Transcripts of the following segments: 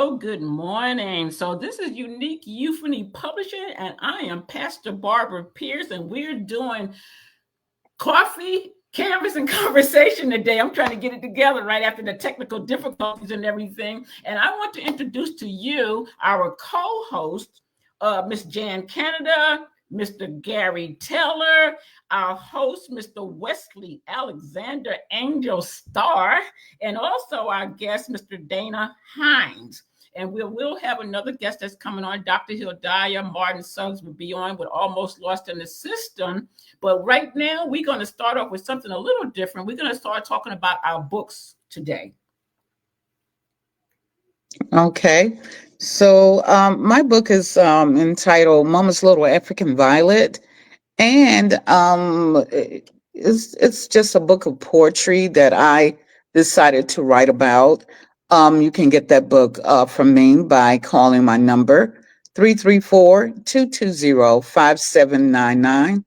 Hello, good morning. So this is Unique Euphony Publishing, and I am Pastor Barbara Pierce, and we're doing coffee, canvas, and conversation today. I'm trying to get it together right after the technical difficulties and everything. And I want to introduce to you our co-host, Miss Jan Canada, Mr. Gary Taylor, our host, Mr. Wesley Alexander Angel Starr, and also our guest, Mr. Dana Hines. And we'll have another guest that's coming on. Dr. Hildiah Martin-Suggs will be on with Almost Lost in the System. But right now, we're going to start off with something a little different. We're going to start talking about our books today. Okay. So my book is entitled Mama's Little African Violet. And it's just a book of poetry that I decided to write about. You can get that book from me by calling my number 334-220-5799.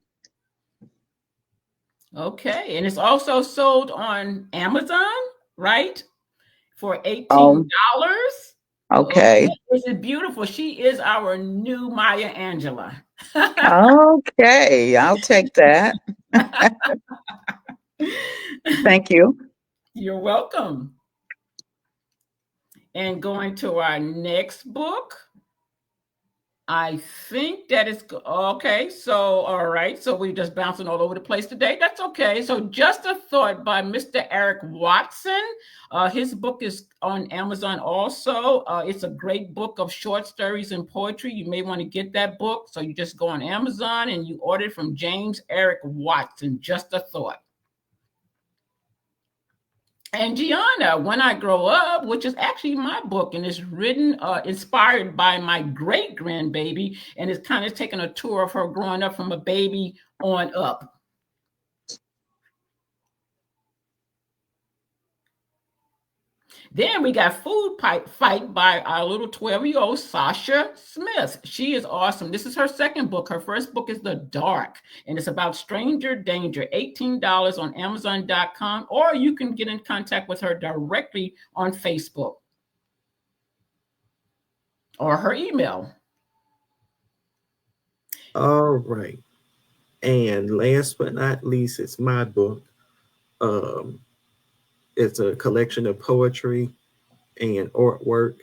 Okay. And it's also sold on Amazon, right? For $18. Okay. This is beautiful. She is our new Maya Angelou. Okay. I'll take that. Thank you. You're welcome. And going to our next book. I think that is okay. So, all right. So we're just bouncing all over the place today. That's okay. So, Just a Thought by Mr. Eric Watson. His book is on Amazon also. It's a great book of short stories and poetry. You may want to get that book. So you just go on Amazon and you order it from James Eric Watson, Just a Thought. And Gianna, When I Grow Up, which is actually my book, and it's written, inspired by my great grandbaby, and it's kind of taking a tour of her growing up from a baby on up. Then we got Food Fight by our little 12-year-old Sasha Smith. She is awesome. This is her second book. Her first book is The Dark, and it's about stranger danger. $18 on Amazon.com, or you can get in contact with her directly on Facebook or her email. All right. And last but not least, it's my book. It's a collection of poetry and artwork.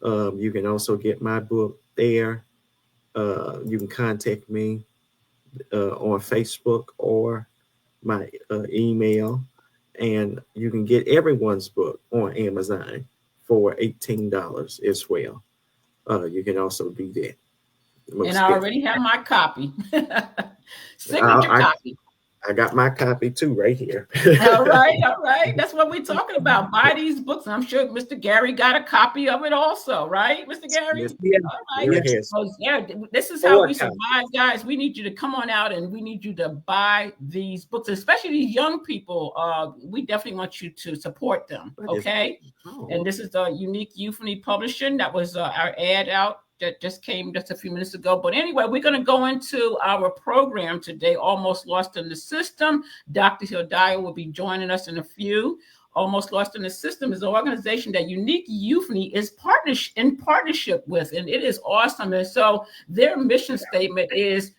You can also get my book there. You can contact me on Facebook or my email. And you can get everyone's book on Amazon for $18 as well. You can also do that. And I already have my copy. Signature copy. I got my copy too right here. All right. That's what we're talking about. Buy these books. And I'm sure Mr. Gary got a copy of it also, right, Mr. Gary? Yeah. All right. So, yeah, this is how we survive, guys. We need you to come on out and we need you to buy these books, especially these young people. We definitely want you to support them, okay? And this is the Unique Euphony Publishing. That was our ad out that just came just a few minutes ago. But anyway, we're going to go into our program today, Almost Lost in the System. Dr. Hildiah will be joining us in a few. Almost Lost in the System is an organization that Unique Euphony is in partnership with, and it is awesome. And so their mission statement is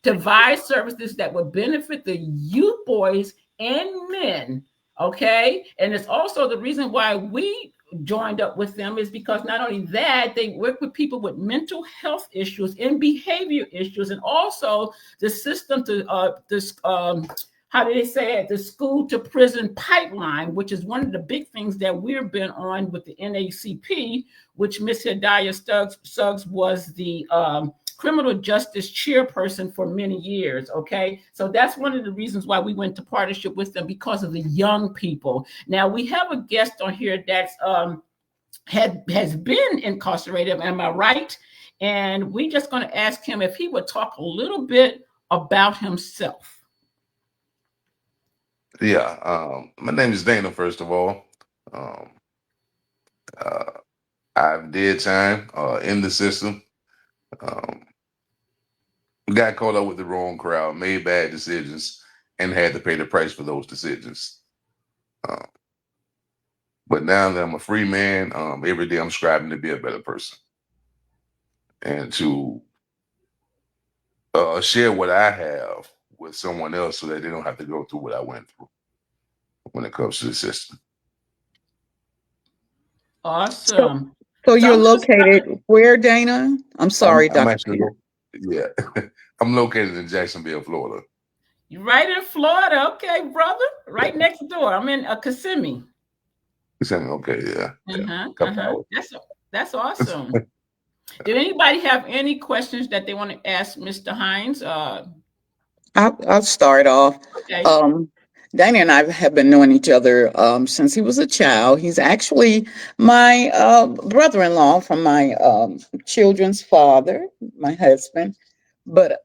to provide services that would benefit the youth, boys, and men, okay? And it's also the reason why we joined up with them is because not only that, they work with people with mental health issues and behavior issues, and also the system to how do they say it? The school to prison pipeline, which is one of the big things that we've been on with the NACP, which Miss Hildiah Suggs was the criminal justice chairperson for many years. Okay, so that's one of the reasons why we went to partnership with them, because of the young people. Now we have a guest on here that's has been incarcerated. Am I right? And we're just going to ask him if he would talk a little bit about himself. Yeah, my name is Dana. First of all, I've did time in the system. Got caught up with the wrong crowd, made bad decisions, and had to pay the price for those decisions. But now that I'm a free man, every day I'm striving to be a better person and to share what I have with someone else so that they don't have to go through what I went through when it comes to the system. Awesome. So you're I'm gonna start. located where, Dana? I'm sorry, I'm Dr. actually, yeah, I'm located in Jacksonville, Florida. You're right in Florida. Okay, brother. Right next door. I'm in Kissimmee. Okay, yeah. Couple hours. That's awesome. Did anybody have any questions that they want to ask Mr. Hines? I'll start off. Okay. Danny and I have been knowing each other since he was a child. He's actually my brother-in-law from my children's father, my husband. But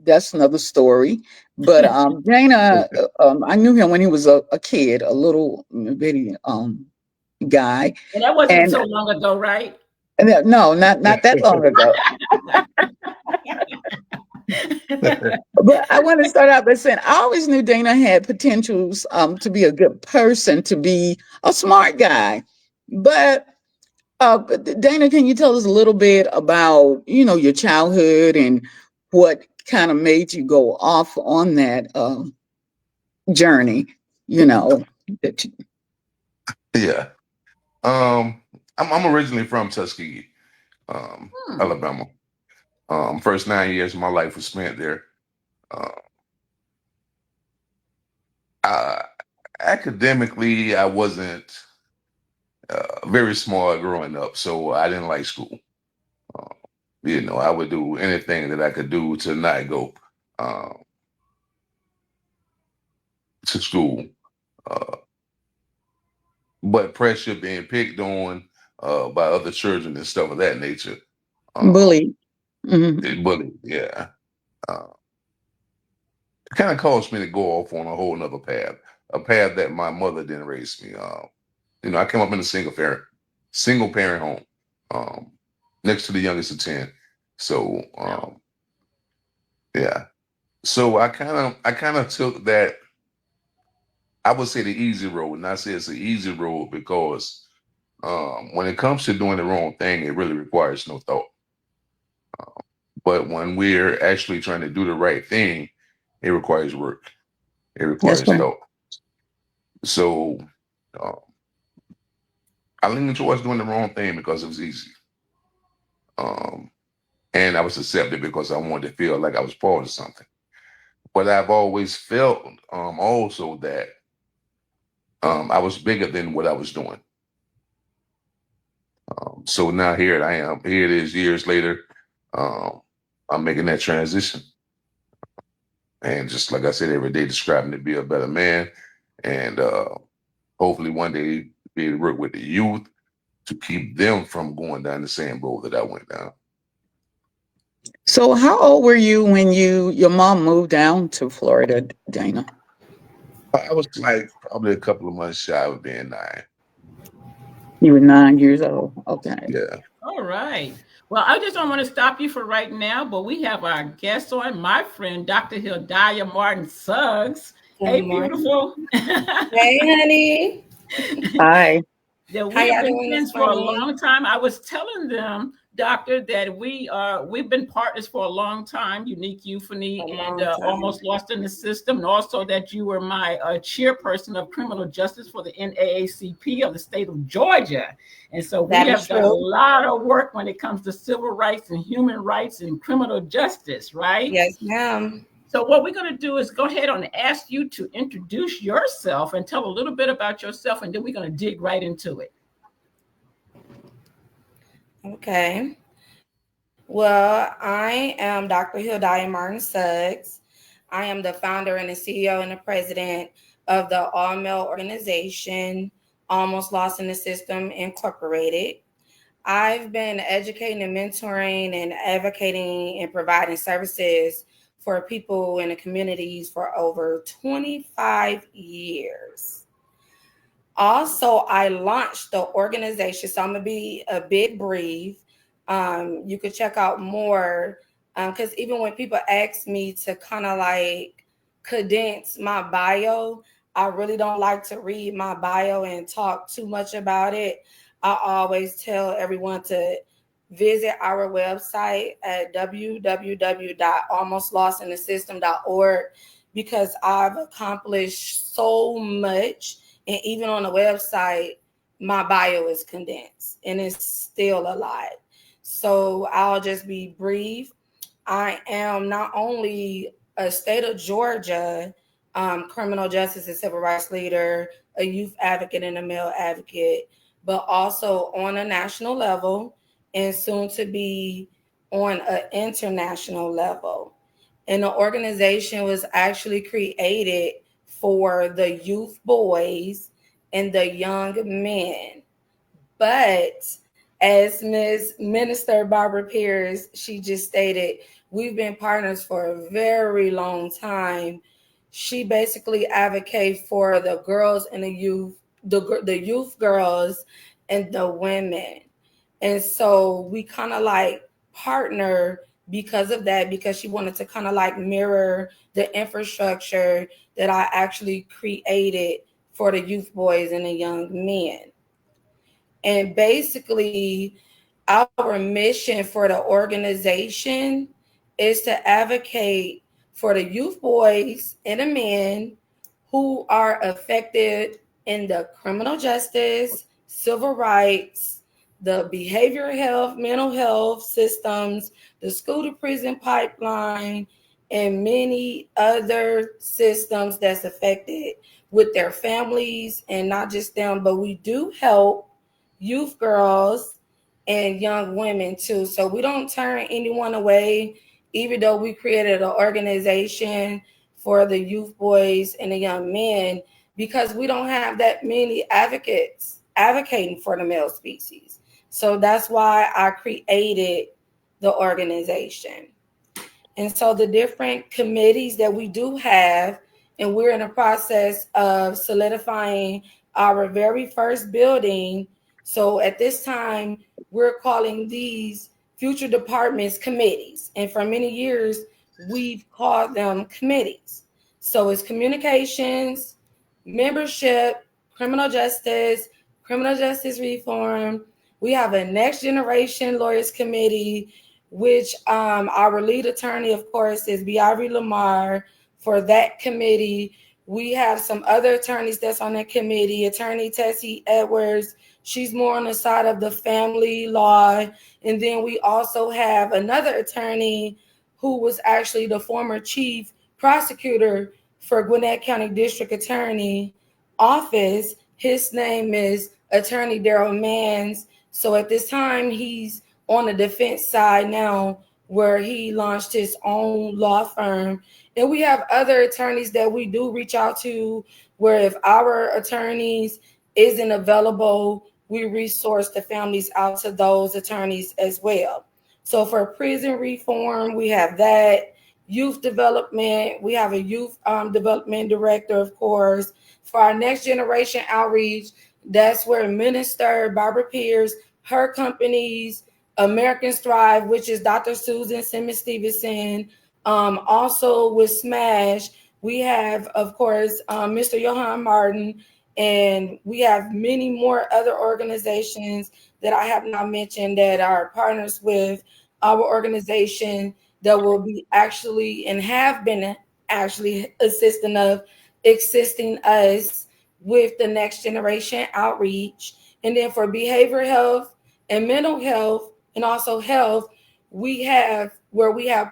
that's another story. But Dana, I knew him when he was a kid, a little bitty guy. And that wasn't And so long ago, right? no, not that long ago. But I want to start out by saying I always knew Dana had potentials to be a good person, to be a smart guy. But Dana, can you tell us a little bit about, your childhood and what kind of made you go off on that journey, that you... Yeah. I'm originally from Tuskegee, Alabama. First 9 years of my life was spent there. Academically, I wasn't very smart growing up, so I didn't like school. I would do anything that I could do to not go to school. But pressure being picked on by other children and stuff of that nature. Bully. Bully, yeah. It kind of caused me to go off on a whole nother path, a path that my mother didn't raise me. I came up in a single parent home, next to the youngest of 10. So, yeah. So I kind of took that, I would say, the easy road. And I say it's the easy road because when it comes to doing the wrong thing, it really requires no thought. But when we're actually trying to do the right thing, it requires work. It requires thought. So I leaned towards doing the wrong thing because it was easy. And I was accepted because I wanted to feel like I was part of something. But I've always felt also that I was bigger than what I was doing. So now here I am. Here it is years later. I'm making that transition. And just like I said, every day describing to be a better man. And hopefully one day be able to work with the youth to keep them from going down the same road that I went down. So how old were you when your mom moved down to Florida, Dana? I was like probably a couple of months shy of being 9. You were 9 years old. Okay. Yeah. All right. Well, I just don't want to stop you for right now, but we have our guest on, my friend, Dr. Hildiah Martin-Suggs. Hey, beautiful. Hey, honey. Hi. That we have been friends for a long time. I was telling them, Doctor, that we've been partners for a long time, Unique Euphony, and Almost Lost in the System, and also that you were my chairperson of criminal justice for the NAACP of the state of Georgia. And so we have done a lot of work when it comes to civil rights and human rights and criminal justice, right? Yes, ma'am. So what we're going to do is go ahead and ask you to introduce yourself and tell a little bit about yourself, and then we're going to dig right into it. Okay. Well, I am Dr. Hildiah Martin-Suggs. I am the founder and the CEO and the president of the all-male organization, Almost Lost in the System, Incorporated. I've been educating and mentoring and advocating and providing services for people in the communities for over 25 years. Also, I launched the organization, so I'm going to be a bit brief. You could check out more because even when people ask me to kind of like condense my bio, I really don't like to read my bio and talk too much about it. I always tell everyone to visit our website at www.almostlostinthesystem.org because I've accomplished so much. And even on the website, my bio is condensed and it's still a lot. So I'll just be brief. I am not only a state of Georgia criminal justice and civil rights leader, a youth advocate and a male advocate, but also on a national level and soon to be on an international level. And the organization was actually created for the youth boys and the young men. But as Ms. Minister Barbara Pierce, she just stated, we've been partners for a very long time. She basically advocates for the girls and the youth, the youth girls and the women. And so we kind of like partner because of that, because she wanted to kind of like mirror the infrastructure that I actually created for the youth boys and the young men. And basically, our mission for the organization is to advocate for the youth boys and the men who are affected in the criminal justice, civil rights, the behavioral health, mental health systems, the school to prison pipeline, and many other systems that's affected with their families, and not just them, but we do help youth girls and young women too. So we don't turn anyone away, even though we created an organization for the youth boys and the young men, because we don't have that many advocates advocating for the male species. So that's why I created the organization. And so the different committees that we do have, and we're in the process of solidifying our very first building. So at this time, we're calling these future departments committees. And for many years, we've called them committees. So it's communications, membership, criminal justice reform. We have a next generation lawyers committee, which our lead attorney, of course, is Biari Lamar for that committee. We have some other attorneys that's on that committee. Attorney Tessie Edwards, she's more on the side of the family law. And then we also have another attorney who was actually the former chief prosecutor for Gwinnett County District Attorney Office. His name is Attorney Daryl Mans. So at this time, he's on the defense side now, where he launched his own law firm. And we have other attorneys that we do reach out to, where if our attorneys isn't available, we resource the families out to those attorneys as well. So for prison reform, we have that. Youth development, we have a youth development director, of course. For our next generation outreach, that's where Minister Barbara Pierce, her companies, Americans Thrive, which is Dr. Susan Simmons Stevenson. Also with SMASH, we have, of course, Mr. Johan Martin, and we have many more other organizations that I have not mentioned that are partners with our organization that will be actually and have been actually assisting us with the next generation outreach. And then for behavioral health and mental health and also health, we have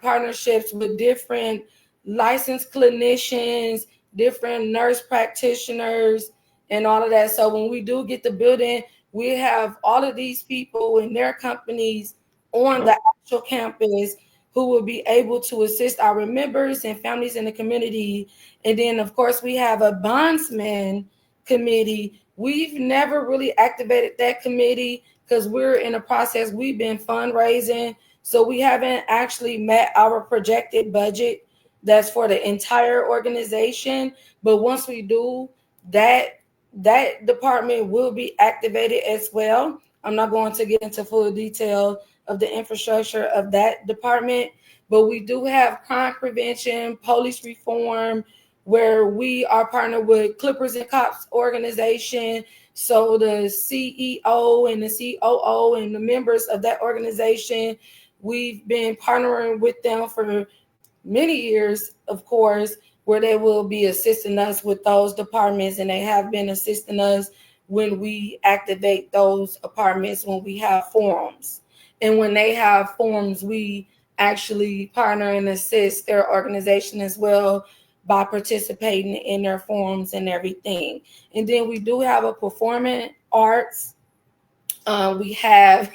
partnerships with different licensed clinicians, different nurse practitioners, and all of that. So when we do get the building, we have all of these people and their companies on the actual campus who will be able to assist our members and families in the community. And then, of course, we have a bondsman committee. We've never really activated that committee because we're in a process. We've been fundraising, so we haven't actually met our projected budget that's for the entire organization. But once we do, that department will be activated as well. I'm not going to get into full detail of the infrastructure of that department, but we do have crime prevention, police reform. where we are partnered with Clippers and Cops organization. So the CEO and the COO and the members of that organization, we've been partnering with them for many years, of course, where they will be assisting us with those departments, and they have been assisting us when we activate those apartments, when we have forums. And when they have forums, we actually partner and assist their organization as well by participating in their forums and everything. And then we do have a performing arts. We have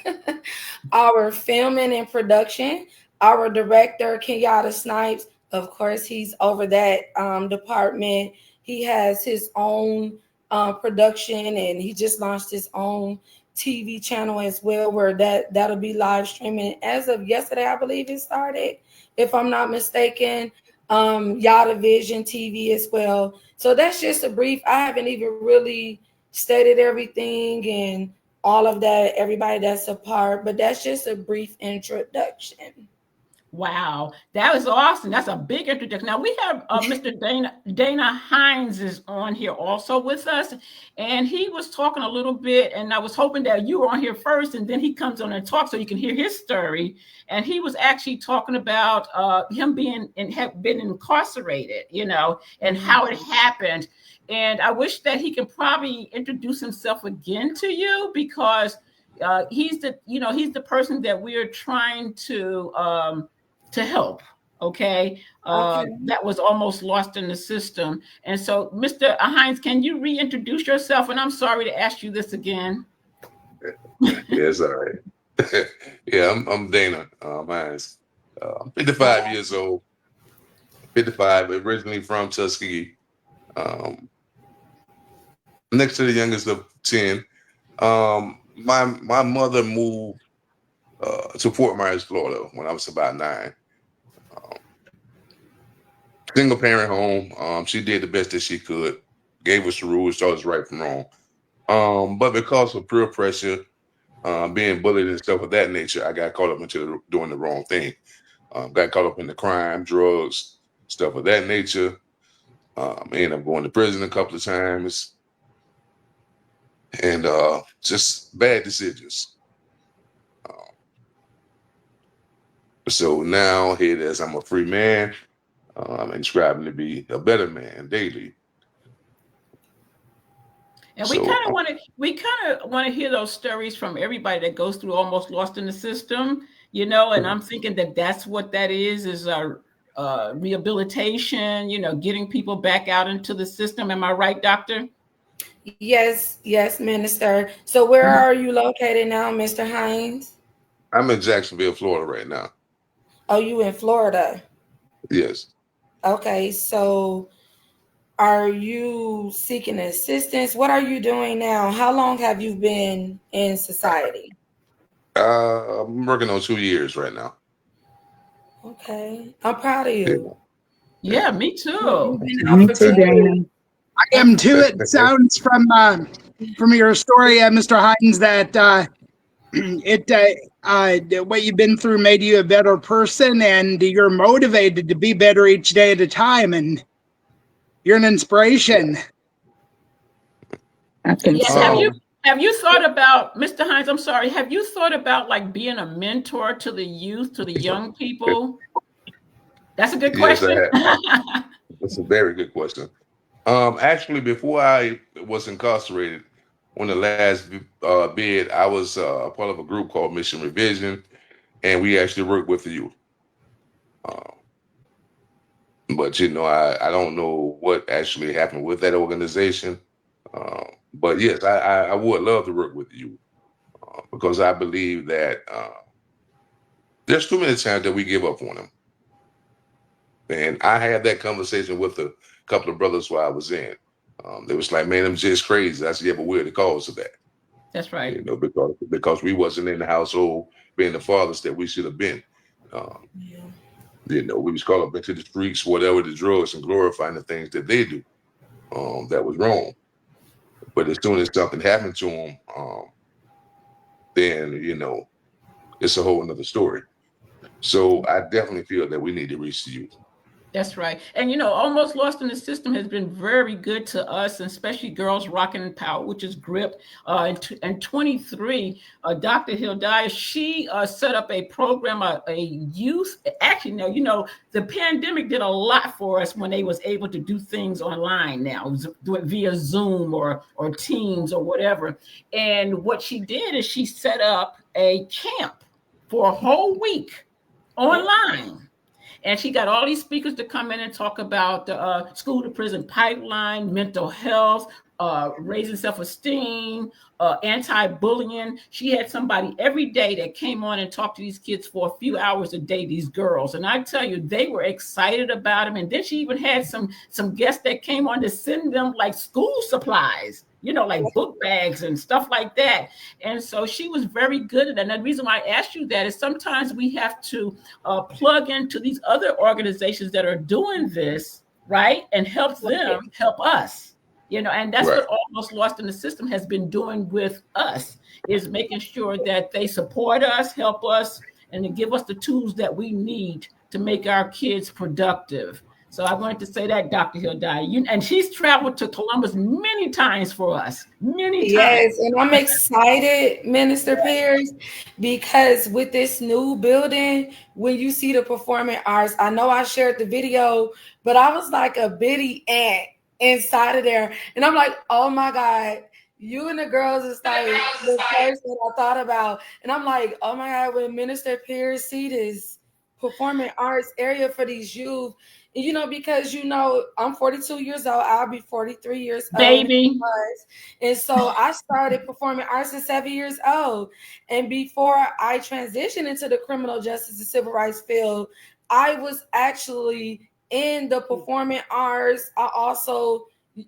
our filming and production. Our director, Kenyatta Snipes, of course, he's over that department. He has his own production, and he just launched his own TV channel as well, where that'll be live streaming. As of yesterday, I believe it started, if I'm not mistaken. Yada Vision TV as well. So that's just a brief. I haven't even really stated everything and all of that, everybody that's a part, but that's just a brief introduction. Wow, that was awesome. That's a big introduction. Now we have Mr. Dana Hines is on here also with us, and he was talking a little bit, and I was hoping that you were on here first, and then he comes on and talks so you can hear his story. And he was actually talking about him being incarcerated, you know, and how it happened. And I wish that he can probably introduce himself again to you, because he's the person that we are trying to help. Okay. That was almost lost in the system. And so, Mr. Hines, can you reintroduce yourself? And I'm sorry to ask you this again. Yes, all right. Yeah, I'm Dana Hines. I'm 55 years old. 55, originally from Tuskegee. Next to the youngest of 10. My mother moved to Fort Myers, Florida, when I was about 9. Single parent home. She did the best that she could, gave us the rules, told us right from wrong. But because of peer pressure, being bullied and stuff of that nature, I got caught up into doing the wrong thing. Got caught up in the crime, drugs, stuff of that nature. Ended up going to prison a couple of times. And just bad decisions. So now here it is, I'm a free man. I'm striving to be a better man daily. And we kind of want to hear those stories from everybody that goes through almost lost in the system, you know. And I'm thinking that that's what that is our rehabilitation, you know, getting people back out into the system. Am I right, Doctor? Yes, Minister. So where are you located now, Mr. Hines? I'm in Jacksonville, Florida right now. Oh, you in Florida? Yes. Okay, so are you seeking assistance? What are you doing now? How long have you been in society? I'm working on 2 years right now. Okay, I'm proud of you. Yeah, me too. Me too, Dana. I am too. It sounds from your story, Mr. Hines, that what you've been through made you a better person, and you're motivated to be better each day at a time, and you're an inspiration. I can say. Have you thought about, Mr. Hines, I'm sorry, have you thought about like being a mentor to the youth, to the young people? That's a good question. Yes, that's a very good question. Actually, before I was incarcerated, on the last bid, I was part of a group called Mission Revision, and we actually worked with the youth. But, you know, I don't know what actually happened with that organization. But yes, I would love to work with you because I believe that there's too many times that we give up on them. And I had that conversation with a couple of brothers while I was in. They was like, man, I'm just crazy. I said, yeah, but we're the cause of that. That's right. You know, because we wasn't in the household being the fathers that we should have been. You know, we was caught up into the streets, whatever, the drugs, and glorifying the things that they do. That was wrong. But as soon as something happened to them, then, you know, it's a whole another story. So I definitely feel that we need to reach the youth. That's right. And, Almost Lost in the System has been very good to us, and especially Girls Rocking in Power, which is GRIP. And 23, Dr. Hildiah, she set up a program, a youth. Actually, now, the pandemic did a lot for us when they was able to do things online now, do it via Zoom or Teams or whatever. And what she did is she set up a camp for a whole week online. And she got all these speakers to come in and talk about the school to prison pipeline, mental health, raising self-esteem, anti-bullying. She had somebody every day that came on and talked to these kids for a few hours a day, these girls. And I tell you, they were excited about them. And then she even had some guests that came on to send them like school supplies, like book bags and stuff like that. And so she was very good at that. And the reason why I asked you that is sometimes we have to plug into these other organizations that are doing this, right? And help them help us, and that's what Almost Lost in the System has been doing with us, is making sure that they support us, help us, and to give us the tools that we need to make our kids productive. So I wanted to say that, Dr. Hildiah, and she's traveled to Columbus many times for us, many times. Yes, and I'm excited, Minister Pierce, because with this new building, when you see the performing arts, I know I shared the video, but I was like a bitty ant inside of there. And I'm like, oh my God, you and the girls is like the first that I thought about. And I'm like, oh my God, when Minister Pierce see this performing arts area for these youth, because I'm 42 years old. I'll be 43 years old. Baby. And so I started performing arts at 7 years old. And before I transitioned into the criminal justice and civil rights field, I was actually in the performing arts. I also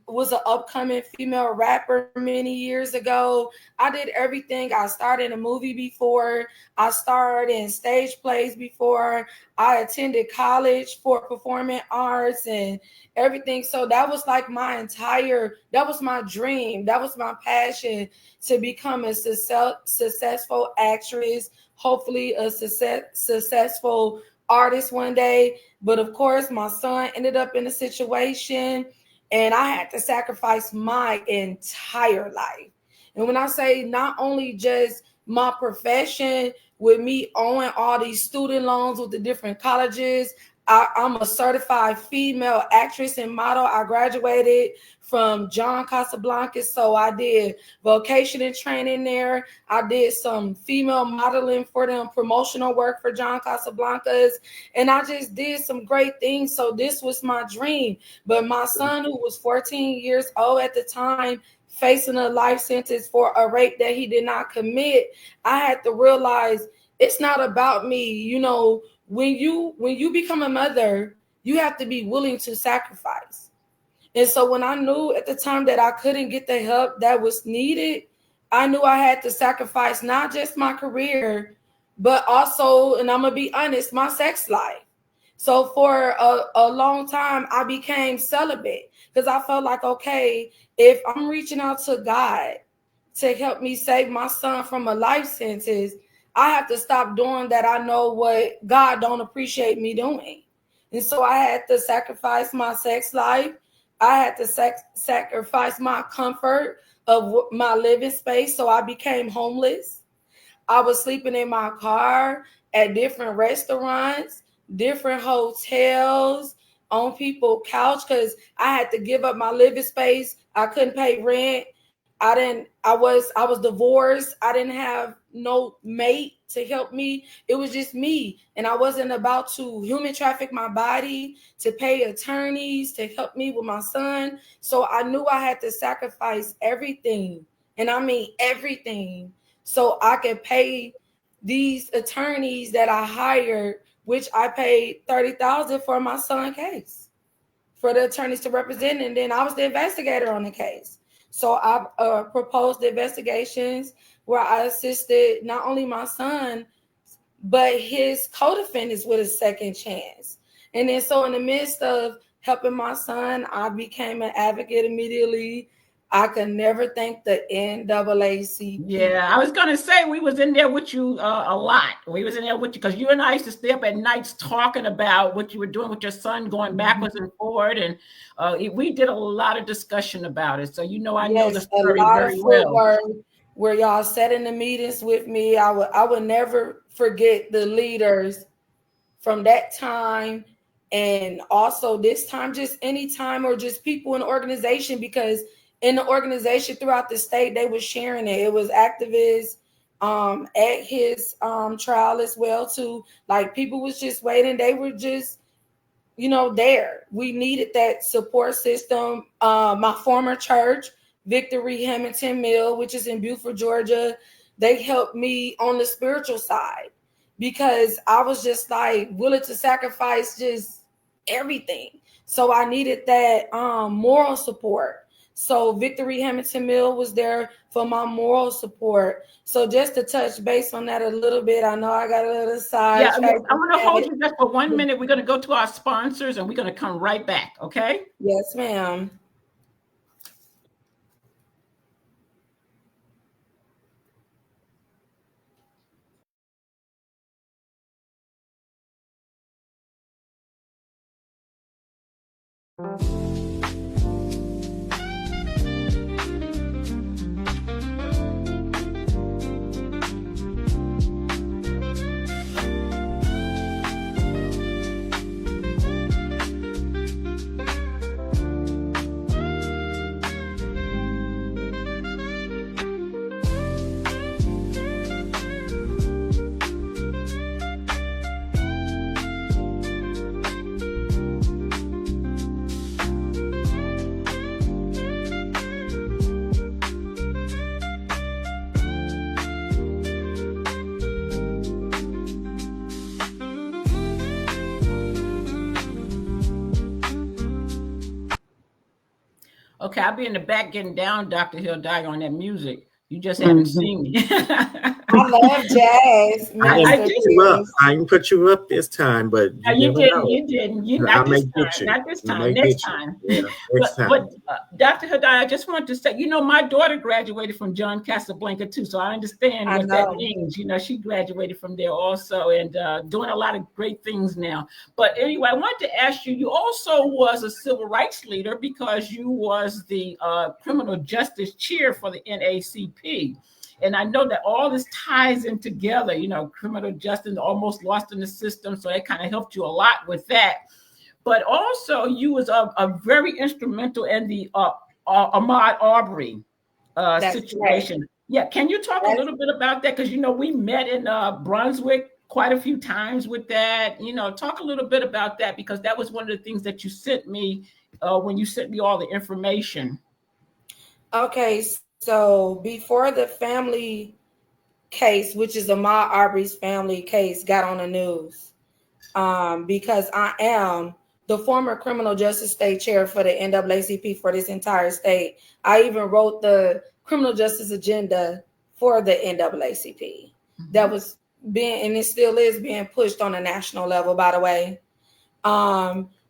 was an upcoming female rapper many years ago. I did everything. I starred in a movie before. I starred in stage plays before. I attended college for performing arts and everything. So that was like that was my dream. That was my passion, to become a successful actress, hopefully a successful artist one day. But of course, my son ended up in a situation, and I had to sacrifice my entire life. And when I say not only just my profession, with me owing all these student loans with the different colleges, I'm a certified female actress and model. I graduated from John Casablancas, so I did vocation and training there. I did some female modeling for them, promotional work for John Casablancas, and I just did some great things. So this was my dream. But my son, who was 14 years old at the time, facing a life sentence for a rape that he did not commit, I had to realize it's not about me. When you become a mother, you have to be willing to sacrifice. And so when I knew at the time that I couldn't get the help that was needed, I knew I had to sacrifice not just my career, but also, and I'm going to be honest, my sex life. So for a long time, I became celibate because I felt like, okay, if I'm reaching out to God to help me save my son from a life sentence, I have to stop doing that. I know what God don't appreciate me doing. And so I had to sacrifice my sex life. I had to sacrifice my comfort of my living space. So I became homeless. I was sleeping in my car at different restaurants, different hotels, on people's couch, because I had to give up my living space. I couldn't pay rent. I was divorced. I didn't have no mate to help me. It was just me. And I wasn't about to human traffic my body, to pay attorneys to help me with my son. So I knew I had to sacrifice everything. And I mean everything. So I could pay these attorneys that I hired, which I paid $30,000 for my son's case, for the attorneys to represent. And then I was the investigator on the case. So I proposed investigations where I assisted not only my son, but his co-defendants with a second chance. And then so in the midst of helping my son, I became an advocate immediately. I could never thank the NAACP. Yeah, I was gonna say we was in there with you a lot. We was in there with you because you and I used to stay up at nights talking about what you were doing with your son, going backwards and forward, and we did a lot of discussion about it. So I know the story very well. Where y'all sat in the meetings with me, I would never forget the leaders from that time, and also this time, just any time, or just people in the organization, because in the organization throughout the state, they were sharing it. It was activists at his trial as well too. Like, people was just waiting. They were just, there. We needed that support system. My former church, Victory Hamilton Mill, which is in Beaufort, Georgia, they helped me on the spiritual side, because I was just like willing to sacrifice just everything. So I needed that moral support. So Victory Hamilton Mill was there for my moral support. So just to touch base on that a little bit, I know I got a little side. Yeah, I'm going to hold you just for 1 minute. We're going to go to our sponsors and we're going to come right back. Okay? Yes, ma'am. Okay, I'll be in the back getting down, Dr. Hildiah, on that music. You just haven't seen me. I love jazz. I didn't put you up this time, but you didn't. Not this time. Next time. Yeah, next time. But Dr. Hildiah, I just want to say, my daughter graduated from John Casablanca too, so I understand what that means. She graduated from there also, and doing a lot of great things now. But anyway, I wanted to ask you. You also was a civil rights leader because you was the criminal justice chair for the NAACP. And I know that all this ties in together, criminal justice almost lost in the system. So it kind of helped you a lot with that. But also you was a very instrumental in the AHMAUD ARBERY situation. Right. Yeah. Can you talk a little bit about that? Because, we met in Brunswick quite a few times with that. Talk a little bit about that, because that was one of the things that you sent me when you sent me all the information. Okay. So before the family case, which is AHMAUD ARBERY's family case, got on the news, because I am the former criminal justice state chair for the NAACP for this entire state. I even wrote the criminal justice agenda for the NAACP. That was being, and it still is being pushed on a national level, by the way.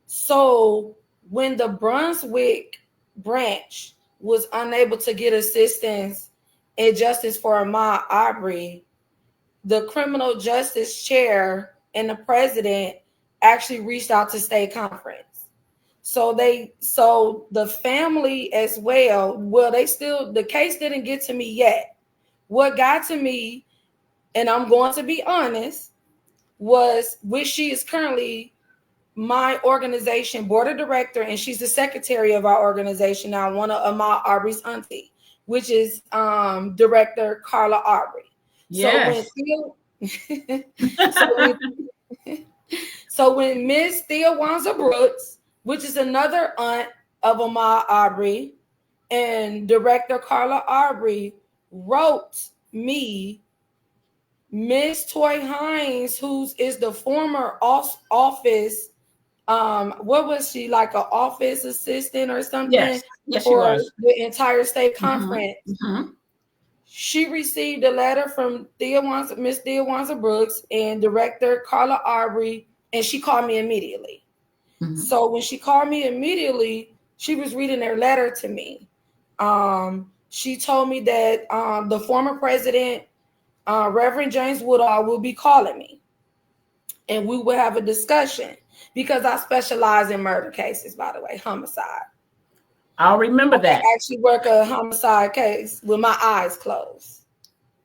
So when the Brunswick branch was unable to get assistance and justice for AHMAUD ARBERY, the criminal justice chair and the president actually reached out to state conference. So the family as well, the case didn't get to me yet. What got to me, and I'm going to be honest, was which she is currently my organization board of director, and she's the secretary of our organization now, one of AHMAUD ARBERY's auntie, which is Director Carla Arbery. Yes. So when Miss Thea Wanza Brooks, which is another aunt of AHMAUD ARBERY, and Director Carla Arbery wrote me, Miss Toy Hines, who is the former office, what was she, like an office assistant or something? Yes, she was. The entire state conference. She received a letter from Miss Thea Wanza Brooks and Director Carla Arbery, and she called me immediately. So when she called me immediately, she was reading their letter to me. She told me that the former president, Reverend James Woodall, will be calling me, and we will have a discussion because I specialize in murder cases, by the way, homicide. I'll remember that. I actually work a homicide case with my eyes closed.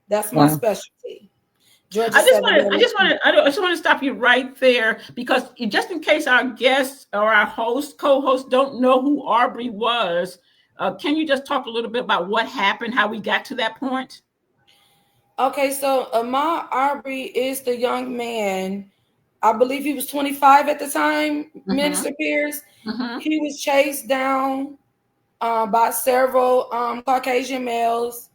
That's my specialty. I just want to stop you right there, because just in case our guests or our co-hosts don't know who Arbery was, can you just talk a little bit about what happened, how we got to that point? Okay, so Ahmaud Arbery is the young man. I believe he was 25 at the time, Minister Pierce. He was chased down by several Caucasian males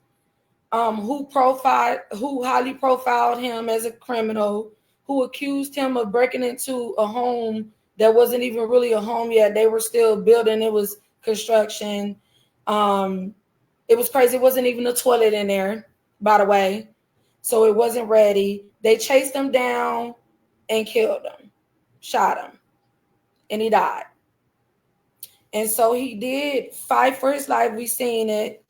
who highly profiled him as a criminal, who accused him of breaking into a home that wasn't even really a home yet. They were still building. It was construction. It was crazy. It wasn't even a toilet in there, by the way. So it wasn't ready. They chased him down and killed him, shot him, and he died. And so he did fight for his life. We seen it.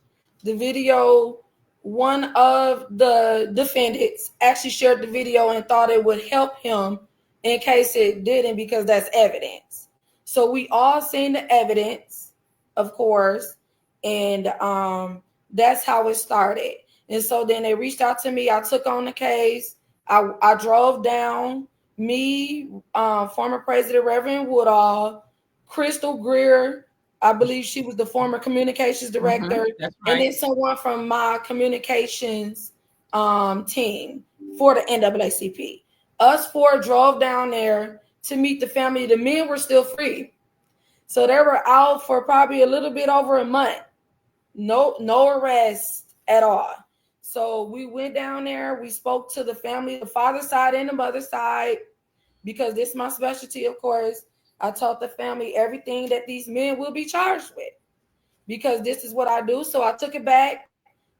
The video, one of the defendants actually shared the video and thought it would help him in case it didn't, because that's evidence. So we all seen the evidence, of course, and that's how it started. And so then they reached out to me. I took on the case. I drove down, me, former President Reverend Woodall, Crystal Greer, I believe she was the former communications director, That's right. and then someone from my communications team for the NAACP. Us four drove down there to meet the family. The men were still free. So they were out for probably a little bit over a month. No arrest at all. So we went down there. We spoke to the family, the father's side and the mother's side, because this is my specialty, of course. I told the family everything that these men will be charged with, because this is what I do. So I took it back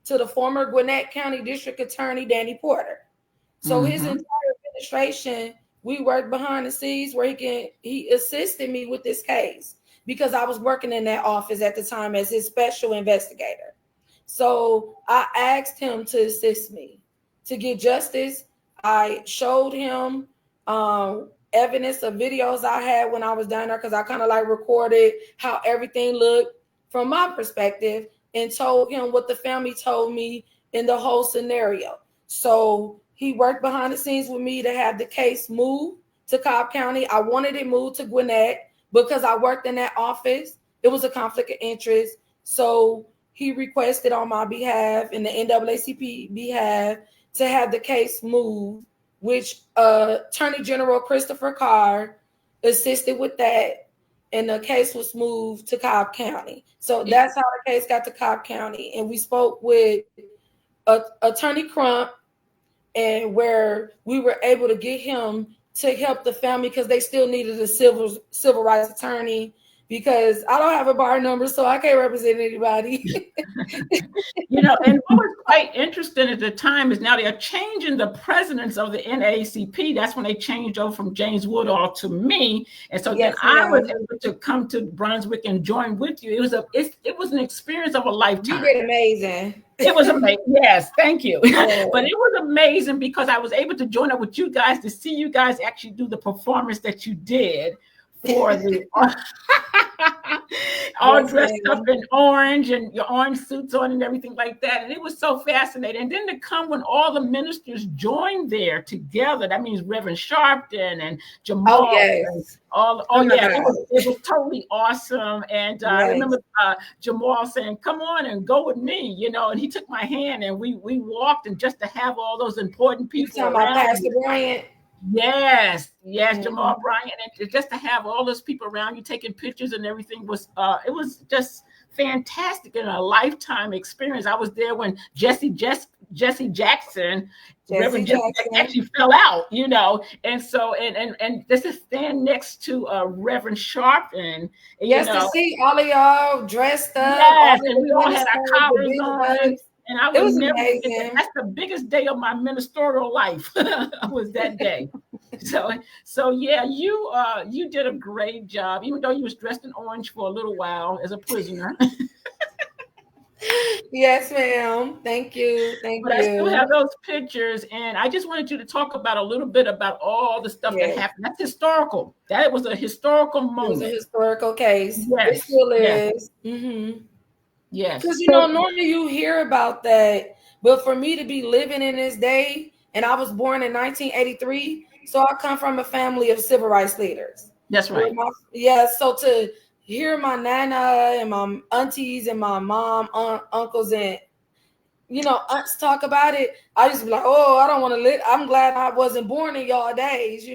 to the former Gwinnett County District Attorney, Danny Porter. So his entire administration, we worked behind the scenes where he assisted me with this case, because I was working in that office at the time as his special investigator. So I asked him to assist me to get justice. I showed him evidence of videos I had when I was down there, because I kind of like recorded how everything looked from my perspective and told him what the family told me in the whole scenario. So he worked behind the scenes with me to have the case moved to Cobb County. I wanted it moved to Gwinnett because I worked in that office. It was a conflict of interest. So he requested on my behalf and the NAACP behalf to have the case moved, which Attorney General Christopher Carr assisted with that, and the case was moved to Cobb County. So that's how the case got to Cobb County. And we spoke with Attorney Crump, and where we were able to get him to help the family, because they still needed a civil rights attorney, because I don't have a bar number, so I can't represent anybody. And what was quite interesting at the time is now they're changing the presidents of the NAACP. That's when they changed over from James Woodall to me. And so then I was able to come to Brunswick and join with you. It was an experience of a lifetime. You did amazing. It was amazing. Yes, thank you. But it was amazing because I was able to join up with you guys to see you guys actually do the performance that you did for the all dressed up in orange and your orange suits on and everything like that. And it was so fascinating. And then to come when all the ministers joined there together, that means Reverend Sharpton and Jamal. Oh, yes. It was totally awesome. And I remember Jamal saying, "Come on and go with me," and he took my hand and we walked, and just to have all those important people. You talking about Pastor Bryant? Yes, Jamal Bryant, and just to have all those people around you taking pictures and everything was it was just fantastic and a lifetime experience. I was there when Jesse Jackson actually fell out, and so and just to stand next to Reverend Sharpton, to see all of y'all dressed up. Yes, and we all had our collars on. And I was never amazing. That's the biggest day of my ministerial life. Was that day. So yeah, you did a great job, even though you was dressed in orange for a little while as a prisoner. Yes, ma'am. Thank you. Thank But I still you. have those pictures, and I just wanted you to talk about a little bit about all the stuff that Yes. happened. That's historical. That was a historical It was a moment. historical case. It Yes, still yes, is. Mm-hmm. Because, yes. you know, normally you hear about that. But for me to be living in this day, and I was born in 1983, so I come from a family of civil rights leaders. That's right. So to hear my nana and my aunties and my mom, uncles, and aunts talk about it, I just be like, oh, I don't want to live. I'm glad I wasn't born in y'all days,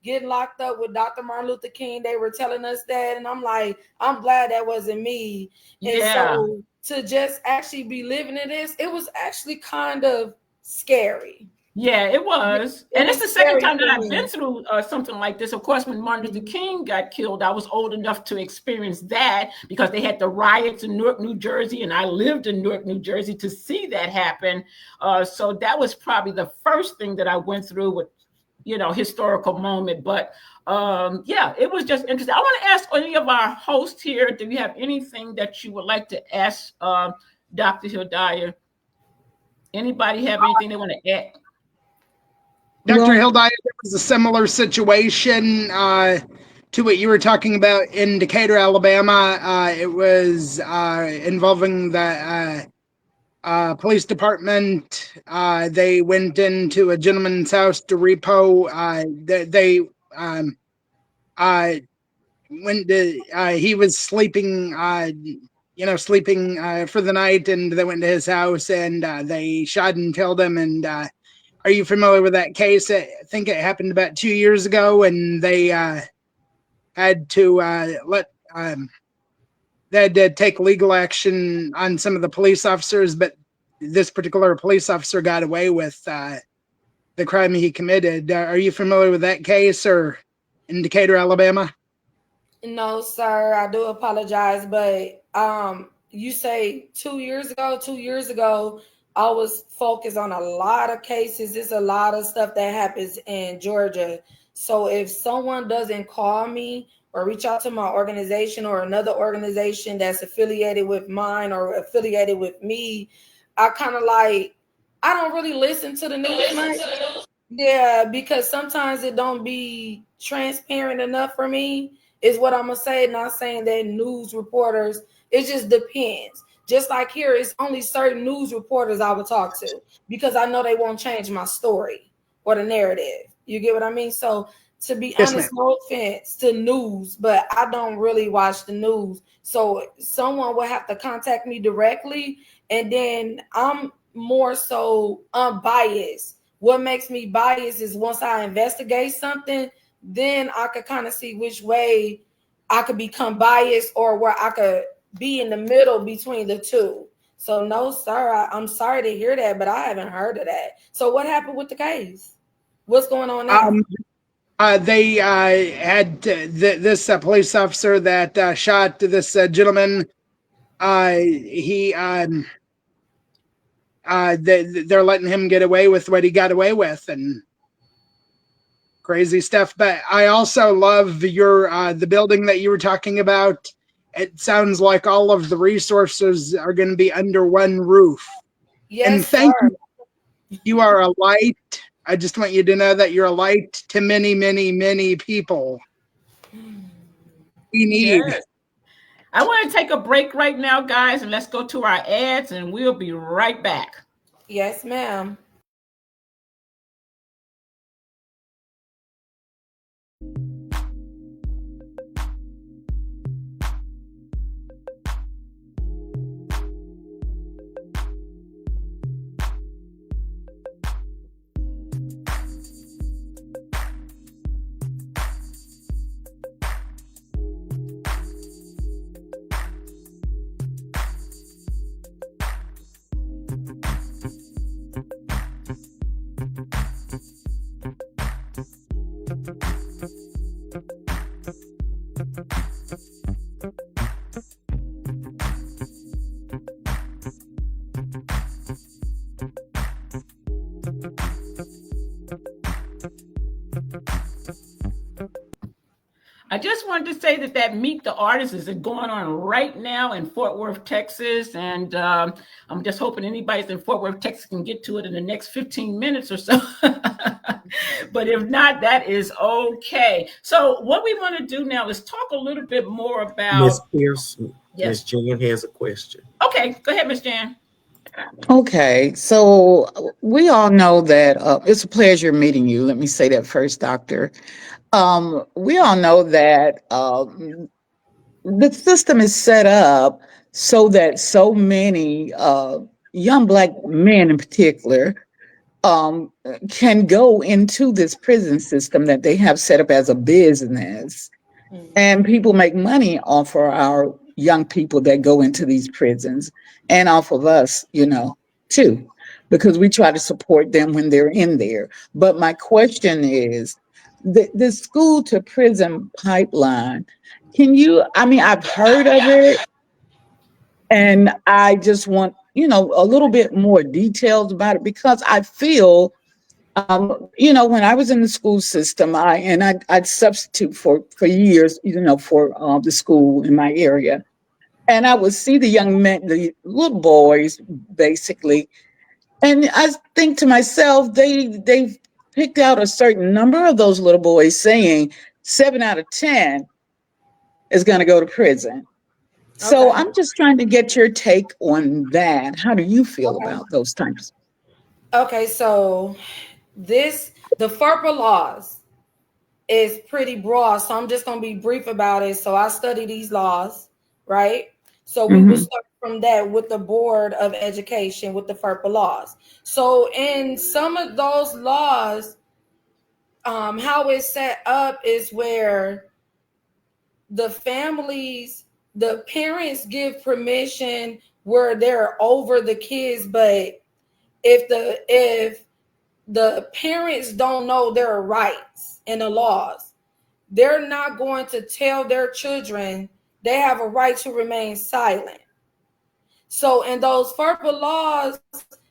getting locked up with Dr. Martin Luther King. They were telling us that. And I'm like, I'm glad that wasn't me. And so to just actually be living in this, it was actually kind of scary. Yeah, it was. And it's the second time that I've been through something like this. Of course, when Martin Luther King got killed, I was old enough to experience that because they had the riots in Newark, New Jersey, and I lived in Newark, New Jersey to see that happen. So that was probably the first thing that I went through with, historical moment. But yeah, it was just interesting. I want to ask any of our hosts here, do you have anything that you would like to ask Dr. Hildiah? Anybody have anything they want to add? Dr. Hildiah, there was a similar situation to what you were talking about in Decatur, Alabama. It was involving the police department. They went into a gentleman's house to repo. He was sleeping, sleeping for the night, and they went to his house and they shot and killed him. And are you familiar with that case? I think it happened about 2 years ago, and they had to they had to take legal action on some of the police officers, but this particular police officer got away with the crime he committed. Are you familiar with that case, or in Decatur, Alabama? No, sir. I do apologize, but you say 2 years ago. 2 years ago, I was focused on a lot of cases. There's a lot of stuff that happens in Georgia. So if someone doesn't call me or reach out to my organization or another organization that's affiliated with mine or affiliated with me, I kind of I don't really listen to the news much. Yeah, because sometimes it don't be transparent enough for me, is what I'm gonna say. Not saying that news reporters, it just depends. Just like here, it's only certain news reporters I would talk to because I know they won't change my story or the narrative. You get what I mean? So to be honest, no offense to news, but I don't really watch the news. So someone will have to contact me directly, and then I'm more so unbiased. What makes me biased is once I investigate something, then I could kind of see which way I could become biased or where I could be in the middle between the two. So no, sir, I'm sorry to hear that, but I haven't heard of that. So what happened with the case? What's going on now? They had this police officer that shot this gentleman. They're letting him get away with what he got away with, and crazy stuff. But I also love your the building that you were talking about. It sounds like all of the resources are going to be under one roof. Yes, and thank you. You are a light. I just want you to know that you're a light to many, many, many people. We need. Yes. I want to take a break right now, guys, and let's go to our ads, and we'll be right back. Yes, ma'am. I just wanted to say that Meet the Artist is going on right now in Fort Worth, Texas. And I'm just hoping anybody that's in Fort Worth, Texas can get to it in the next 15 minutes or so. But if not, that is okay. So what we want to do now is talk a little bit more about— Miss Pierce, Yes. Miss Jan has a question. Okay, go ahead, Miss Jan. Okay, so we all know that it's a pleasure meeting you. Let me say that first, Doctor. We all know that the system is set up so that so many young Black men in particular can go into this prison system that they have set up as a business. And people make money off of our young people that go into these prisons and off of us, too, because we try to support them when they're in there. But my question is, the school to prison pipeline, I've heard of it, and I just want, a little bit more details about it, because I feel, when I was in the school system, I'd substitute for years, for the school in my area. And I would see the young men, the little boys, basically. And I think to myself, they've picked out a certain number of those little boys saying 7 out of 10 is going to go to prison. So I'm just trying to get your take on that. How do you feel about those types? Okay, so the FERPA laws is pretty broad, so I'm just going to be brief about it. So I study these laws, right? So we will start from that with the Board of Education with the FERPA laws. So in some of those laws, how it's set up is where the parents give permission where they're over the kids, but if the parents don't know their rights and the laws, they're not going to tell their children they have a right to remain silent. So in those FERPA laws,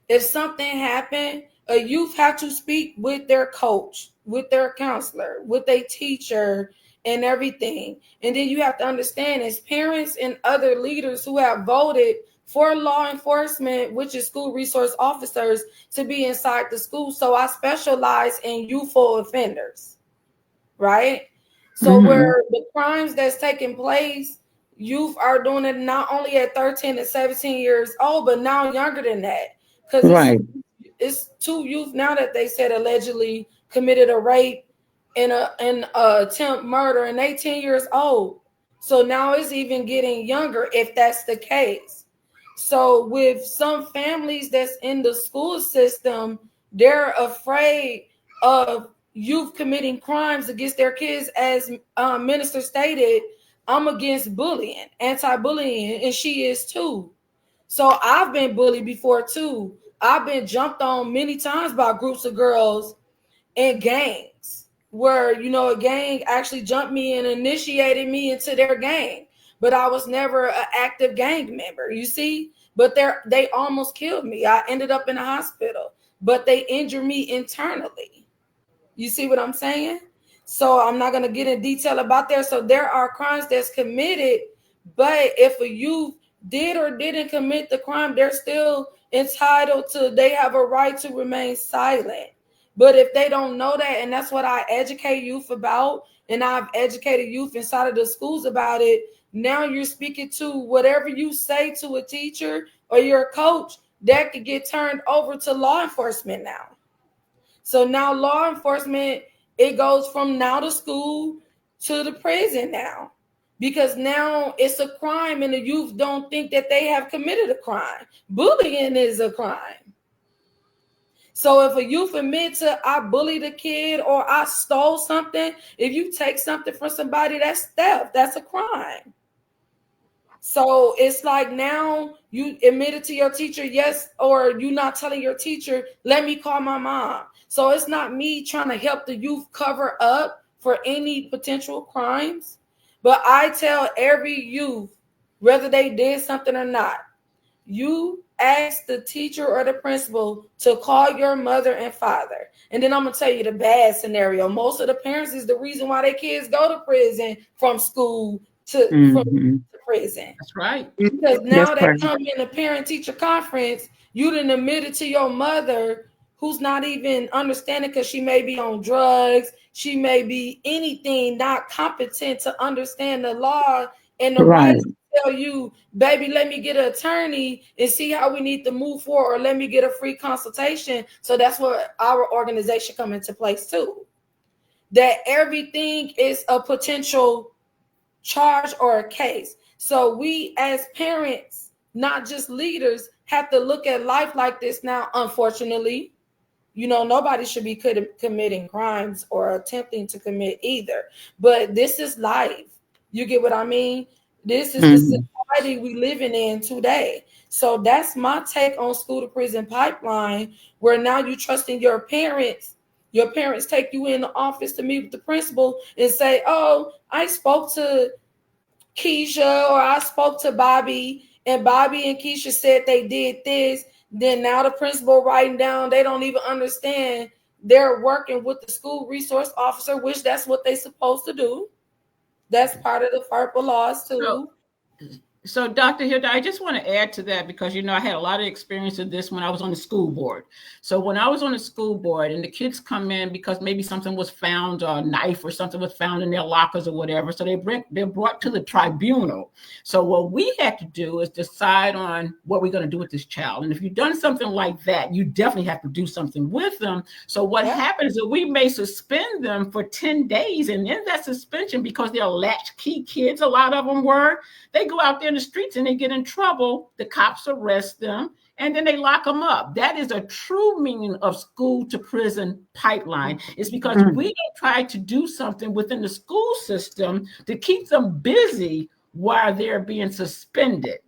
if something happened, a youth have to speak with their coach, with their counselor, with a teacher, and everything. And then you have to understand, as parents and other leaders who have voted for law enforcement, which is school resource officers, to be inside the school. So I specialize in youthful offenders, right? So where the crimes that's taking place, youth are doing it not only at 13 and 17 years old, but now younger than that. Because it's 2 youth now that they said allegedly committed a rape and an attempt murder, and 18 years old. So now it's even getting younger if that's the case. So with some families that's in the school system, they're afraid of youth committing crimes against their kids. As Minister stated, I'm against bullying, anti-bullying, and she is too. So I've been bullied before too. I've been jumped on many times by groups of girls in gangs where, a gang actually jumped me and initiated me into their gang. But I was never an active gang member, you see? But they almost killed me. I ended up in the hospital, but they injured me internally. You see what I'm saying? So I'm not going to get in detail about that. So there are crimes that's committed, but if a youth did or didn't commit the crime, they're still entitled to, they have a right to remain silent. But if they don't know that, and that's what I educate youth about, and I've educated youth inside of the schools about it, now you're speaking to whatever you say to a teacher or your coach, that could get turned over to law enforcement now. So now law enforcement, it goes from now the school to the prison now, because now it's a crime and the youth don't think that they have committed a crime. Bullying is a crime. So if a youth admits to, I bullied a kid or I stole something, if you take something from somebody, that's theft. That's a crime. So it's like now you admitted to your teacher, yes, or you not telling your teacher, let me call my mom. So it's not me trying to help the youth cover up for any potential crimes, but I tell every youth, whether they did something or not, you ask the teacher or the principal to call your mother and father. And then I'm going to tell you the bad scenario. Most of the parents is the reason why their kids go to prison from school to prison. That's right. Because now they come in a parent-teacher conference, you done admitted to your mother who's not even understanding because she may be on drugs, she may be anything, not competent to understand the law and the right to tell you, baby, let me get an attorney and see how we need to move forward, or let me get a free consultation. So that's where our organization come into place too. That everything is a potential charge or a case. So we as parents, not just leaders, have to look at life like this now, unfortunately. You know, nobody should be committing crimes or attempting to commit either. But this is life. You get what I mean? This is the society we living in today. So that's my take on school to prison pipeline, where now you trusting your parents. Your parents take you in the office to meet with the principal and say, oh, I spoke to Keisha, or I spoke to Bobby, and Bobby and Keisha said they did this. Then now the principal writing down, they don't even understand. They're working with the school resource officer, which that's what they're supposed to do. That's part of the FERPA laws too. So Dr. Hildiah, I just want to add to that, because, you know, I had a lot of experience of this when I was on the school board. So when I was on the school board and the kids come in because maybe something was found, or a knife or something was found in their lockers or whatever, so they're brought to the tribunal. So what we had to do is decide on what we're going to do with this child. And if you've done something like that, you definitely have to do something with them. So what happens is we may suspend them for 10 days. And in that suspension, because they're latchkey kids, a lot of them were, they go out there in the streets and they get in trouble. The cops arrest them and then they lock them up. That is a true meaning of school to prison pipeline. It's because we don't try to do something within the school system to keep them busy while they're being suspended.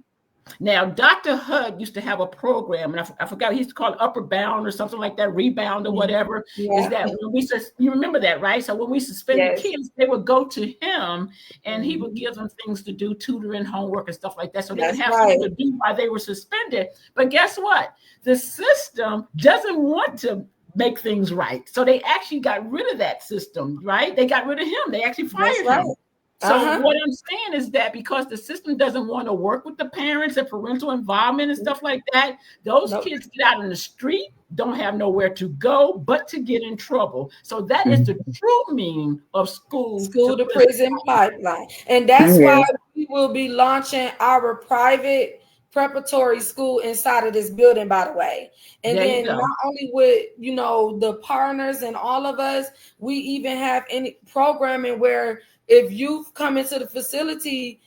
Now, Dr. Hud used to have a program, and I forgot, he used to call it Upper Bound or something like that, Rebound or whatever. Is that when we you remember that, right? So when we suspended kids, they would go to him and he would give them things to do, tutoring, homework, and stuff like that, so they could have something to do while they were suspended. But guess what? The system doesn't want to make things right. So they actually got rid of that system, right? They got rid of him. They actually fired him. So what I'm saying is that because the system doesn't want to work with the parents and parental involvement and stuff like that, those kids get out in the street, don't have nowhere to go but to get in trouble. So that is the true meaning of school to prison pipeline. And that's why we will be launching our private preparatory school inside of this building, by the way. And then not only with, you know, the partners and all of us, we even have any programming where if you've come into the facility,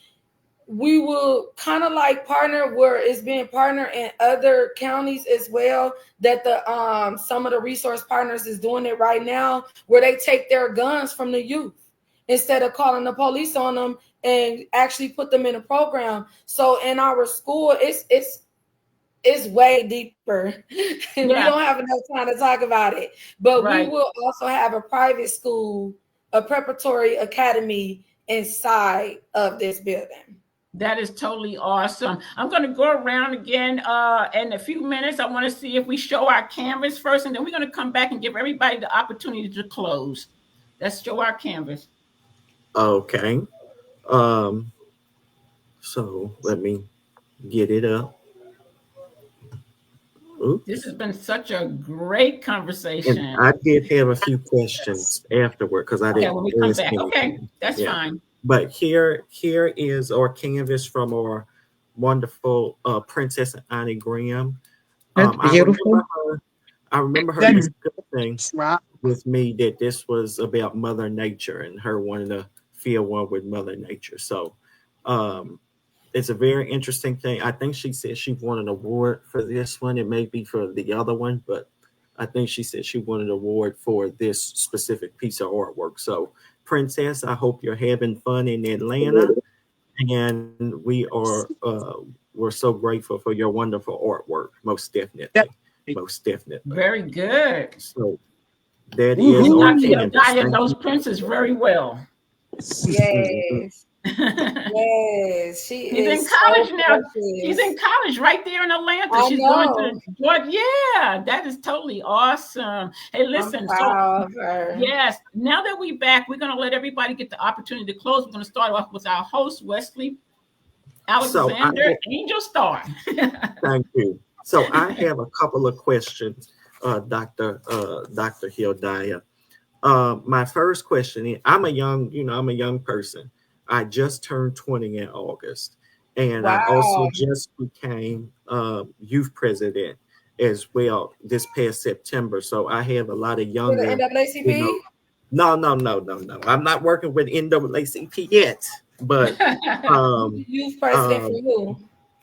we will kind of like partner where it's being partnered in other counties as well, that the some of the resource partners is doing it right now, where they take their guns from the youth instead of calling the police on them and actually put them in a program. So in our school, it's way deeper. We don't have enough time to talk about it, but we will also have a private school, a preparatory academy inside of this building. That is totally awesome. I'm going to go around again in a few minutes. I want to see if we show our canvas first, and then we're going to come back and give everybody the opportunity to close. Let's show our canvas. Okay. So let me get it up. Oops. This has been such a great conversation. And I did have a few questions afterward because I didn't. When we come back. Okay, that's fine. But here is our canvas from our wonderful Princess Annie Graham. That's beautiful. I remember her discussing with me that this was about Mother Nature and her wanting to feel one with Mother Nature. So it's a very interesting thing. I think she said she won an award for this one. It may be for the other one, but I think she said she won an award for this specific piece of artwork. So, Princess, I hope you're having fun in Atlanta, and we're so grateful for your wonderful artwork. Most definitely, most definitely. Very good. So that is our canvas. Knows Princess very well. Yes. Yes, she She's in is college so now. precious. She's in college right there in Atlanta. I She's know. going to Georgia. Yeah, that is totally awesome. Hey, listen. I'm proud of her. Yes, now that we're back, we're going to let everybody get the opportunity to close. We're going to start off with our host, Wesley Alexander, Angel Star. Thank you. So I have a couple of questions, Dr. Hildiah. My first question is, I'm a young person. I just turned 20 in August, and I also just became youth president as well this past September. So I have a lot of younger. NAACP? No. I'm not working with NAACP yet, but youth president for who?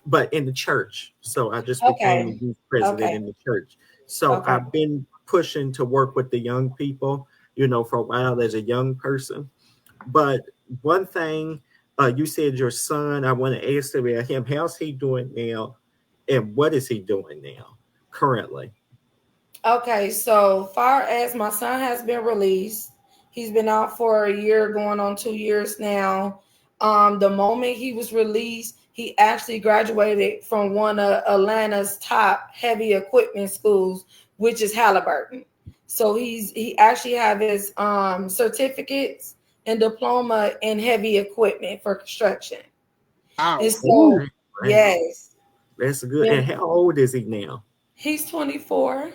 But in the church. So I just became the youth president in the church. So I've been pushing to work with the young people, for a while as a young person. But one thing, you said your son, I want to ask about him. How's he doing now? And what is he doing now currently? Okay, so far as my son has been released, he's been out for a year, going on 2 years now. The moment he was released, he actually graduated from one of Atlanta's top heavy equipment schools, which is Halliburton. So he actually have his certificates and diploma in heavy equipment for construction. And so, yes, that's good. And how old is he now? He's 24.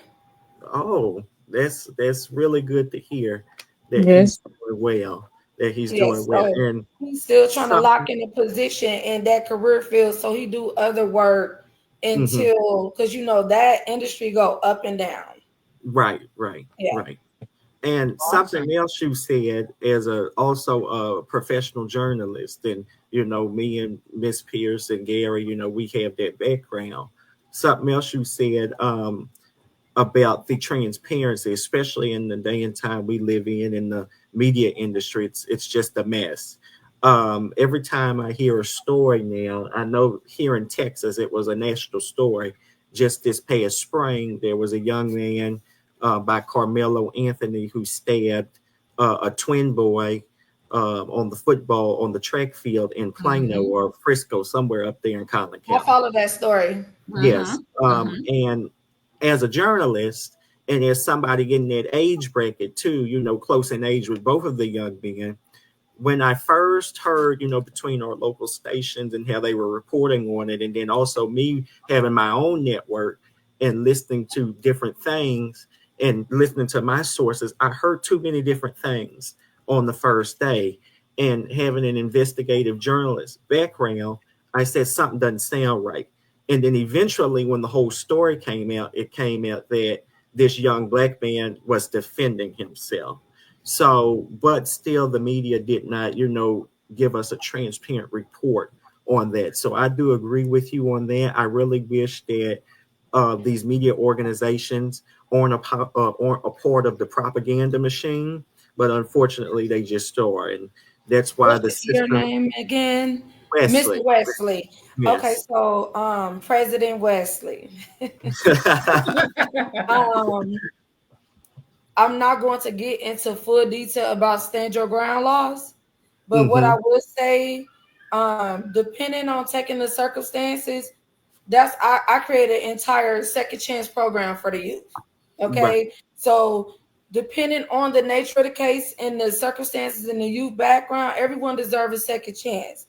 Oh, that's really good to hear that he's doing well. And he's still trying to lock in a position in that career field, so he do other work until because that industry go up and down. Right. And something else you said as also a professional journalist, and me and Miss Pierce and Gary, we have that background. Something else you said about the transparency, especially in the day and time we live in the media industry, it's just a mess. Every time I hear a story now, I know here in Texas, it was a national story. Just this past spring, there was a young man by Carmelo Anthony who stabbed a twin boy on the track field in Plano or Frisco, somewhere up there in Collin County. I follow that story. Yes. And as a journalist and as somebody in that age bracket too, close in age with both of the young men, when I first heard, between our local stations and how they were reporting on it, and then also me having my own network and listening to different things and listening to my sources, I heard too many different things on the first day. And having an investigative journalist background, I said something doesn't sound right. And then eventually when the whole story came out, it came out that this young black man was defending himself. So, but still the media did not, give us a transparent report on that. So I do agree with you on that. I really wish that these media organizations aren't a part of the propaganda machine, but unfortunately they just are. And that's why your name again? Wesley. Mr. Wesley. Yes. Okay, so President Wesley. I'm not going to get into full detail about stand your ground laws, but what I would say, depending on taking the circumstances, I created an entire second chance program for the youth. Okay, right. So depending on the nature of the case and the circumstances and the youth background, everyone deserves a second chance.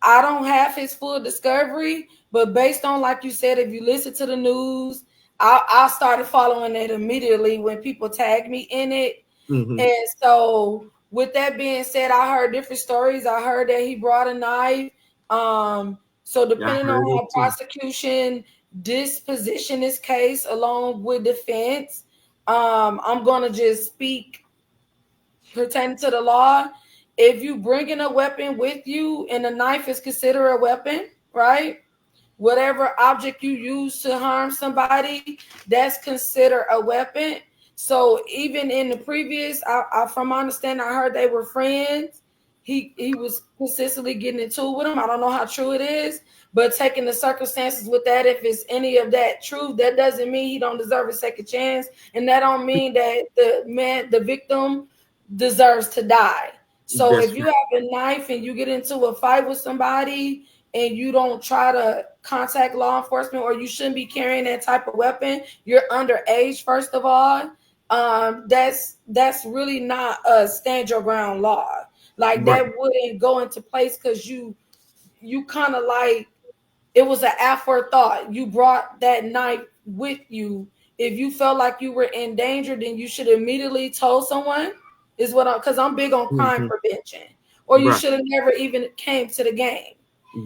I don't have his full discovery, but based on, like you said, if you listen to the news, I started following it immediately when people tagged me in it. And so with that being said, I heard different stories. I heard that he brought a knife. So depending on how prosecution disposition this case along with defense, I'm going to just speak pertaining to the law. If you bringing a weapon with you and a knife is considered a weapon, right? Whatever object you use to harm somebody, that's considered a weapon. So even in the previous, from my understanding, I heard they were friends. He was consistently getting into it with him. I don't know how true it is, but taking the circumstances with that, if it's any of that true, that doesn't mean he don't deserve a second chance, and that don't mean that the victim deserves to die. So That's if you have a knife and you get into a fight with somebody and you don't try to contact law enforcement, or you shouldn't be carrying that type of weapon, you're underage, first of all. That's really not a stand your ground law. Like that wouldn't go into place because you kind of like, it was an afterthought. You brought that knife with you. If you felt like you were in danger, then you should immediately told someone. Is what because I'm big on crime prevention. Or you should have never even came to the game.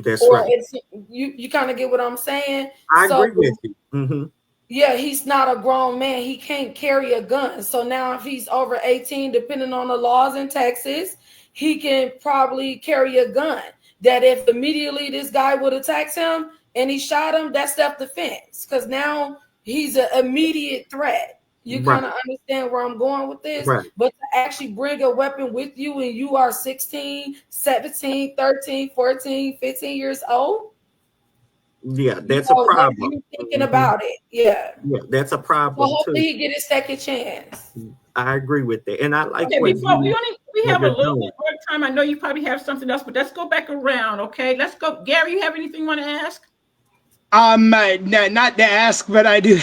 That's or right. It's you kind of get what I'm saying. I agree with you. Yeah, he's not a grown man. He can't carry a gun. So now if he's over 18, depending on the laws in Texas, he can probably carry a gun. That if immediately this guy would attack him and he shot him, that's self-defense. Because now he's an immediate threat. You kind of understand where I'm going with this. But to actually bring a weapon with you when you are 16, 17, 13, 14, 15 years old, yeah, that's a problem. You thinking about it. Yeah, that's a problem. Well, hopefully he get his second chance. I agree with that, and I like we have a little bit more time. I know you probably have something else, but let's go back around. Okay, let's go. Gary, you have anything you want to ask? No, not to ask, but I do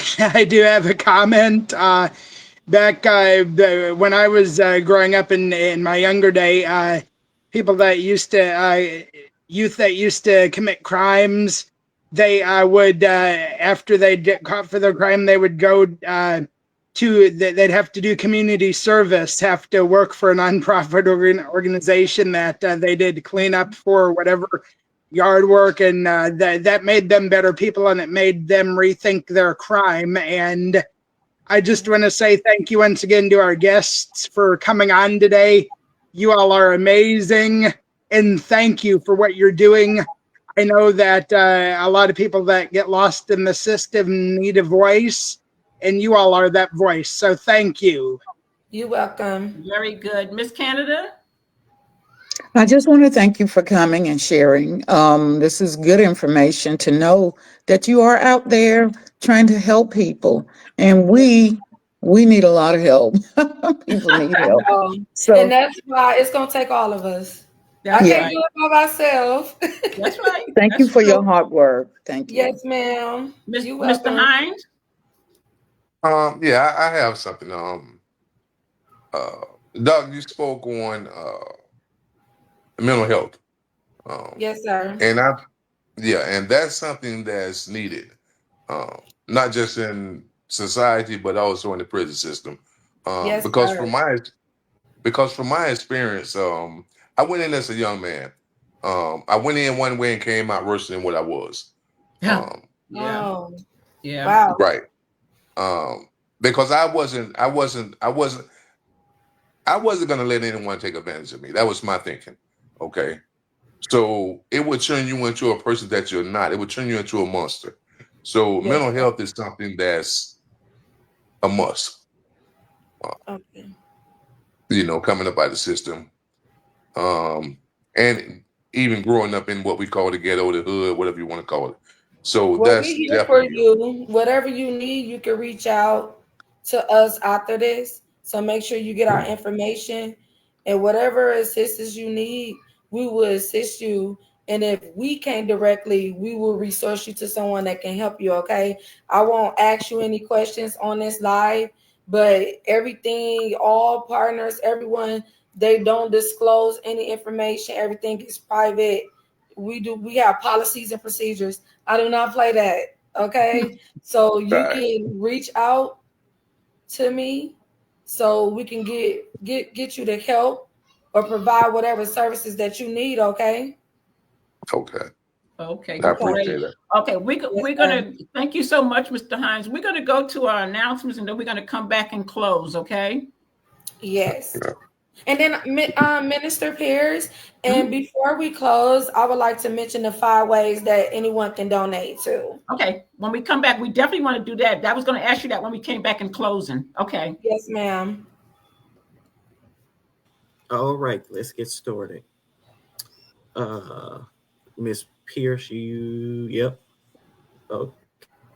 have a comment. Back when I was growing up in my younger day, people that used to youth that used to commit crimes, they would after they'd get caught for their crime, they would go they'd have to do community service, have to work for a nonprofit organization that they did cleanup for whatever yard work, and that made them better people, and it made them rethink their crime. And I just want to say thank you once again to our guests for coming on today. You all are amazing, and thank you for what you're doing. I know that a lot of people that get lost in the system need a voice, and you all are that voice. So thank you. You're welcome. Very good. Miss Canada? I just want to thank you for coming and sharing. This is good information to know that you are out there trying to help people, and we need a lot of help. People need help. So, and that's why it's going to take all of us. I can't do it by myself. That's right. Thank you for your hard work. Thank you. Yes, ma'am. Mr. Hines? Yeah, I have something. Doug, you spoke on mental health. Yes, sir. And that's something that's needed, not just in society, but also in the prison system. Yes, because sir. from my experience, I went in as a young man. I went in one way and came out worse than what I was. Yeah. Wow. Right. Because I wasn't gonna let anyone take advantage of me. That was my thinking. Okay. So it would turn you into a person that you're not. It would turn you into a monster. So mental health is something that's a must. Okay. Coming up out of the system. And even growing up in what we call the ghetto, the hood, whatever you want to call it. So that's we're here for you. Whatever you need, you can reach out to us after this. So make sure you get our information, and whatever assistance you need, we will assist you. And if we can't directly, we will resource you to someone that can help you. Okay. I won't ask you any questions on this live, but everything, all partners, everyone, they don't disclose any information. Everything is private. We have policies and procedures. I do not play that. Okay. So you can reach out to me so we can get you the help or provide whatever services that you need. Okay. Okay, I appreciate it. Okay, we're gonna thank you so much, Mr. Hines. We're gonna go to our announcements, and then we're gonna come back and close. Okay. Yes. And then Minister Pierce, and before we close, I would like to mention the 5 ways that anyone can donate to. Okay, when we come back, we definitely want to do that. I was going to ask you that when we came back in closing. Okay. Yes, ma'am. All right, let's get started. Miss Pierce, yep. Oh,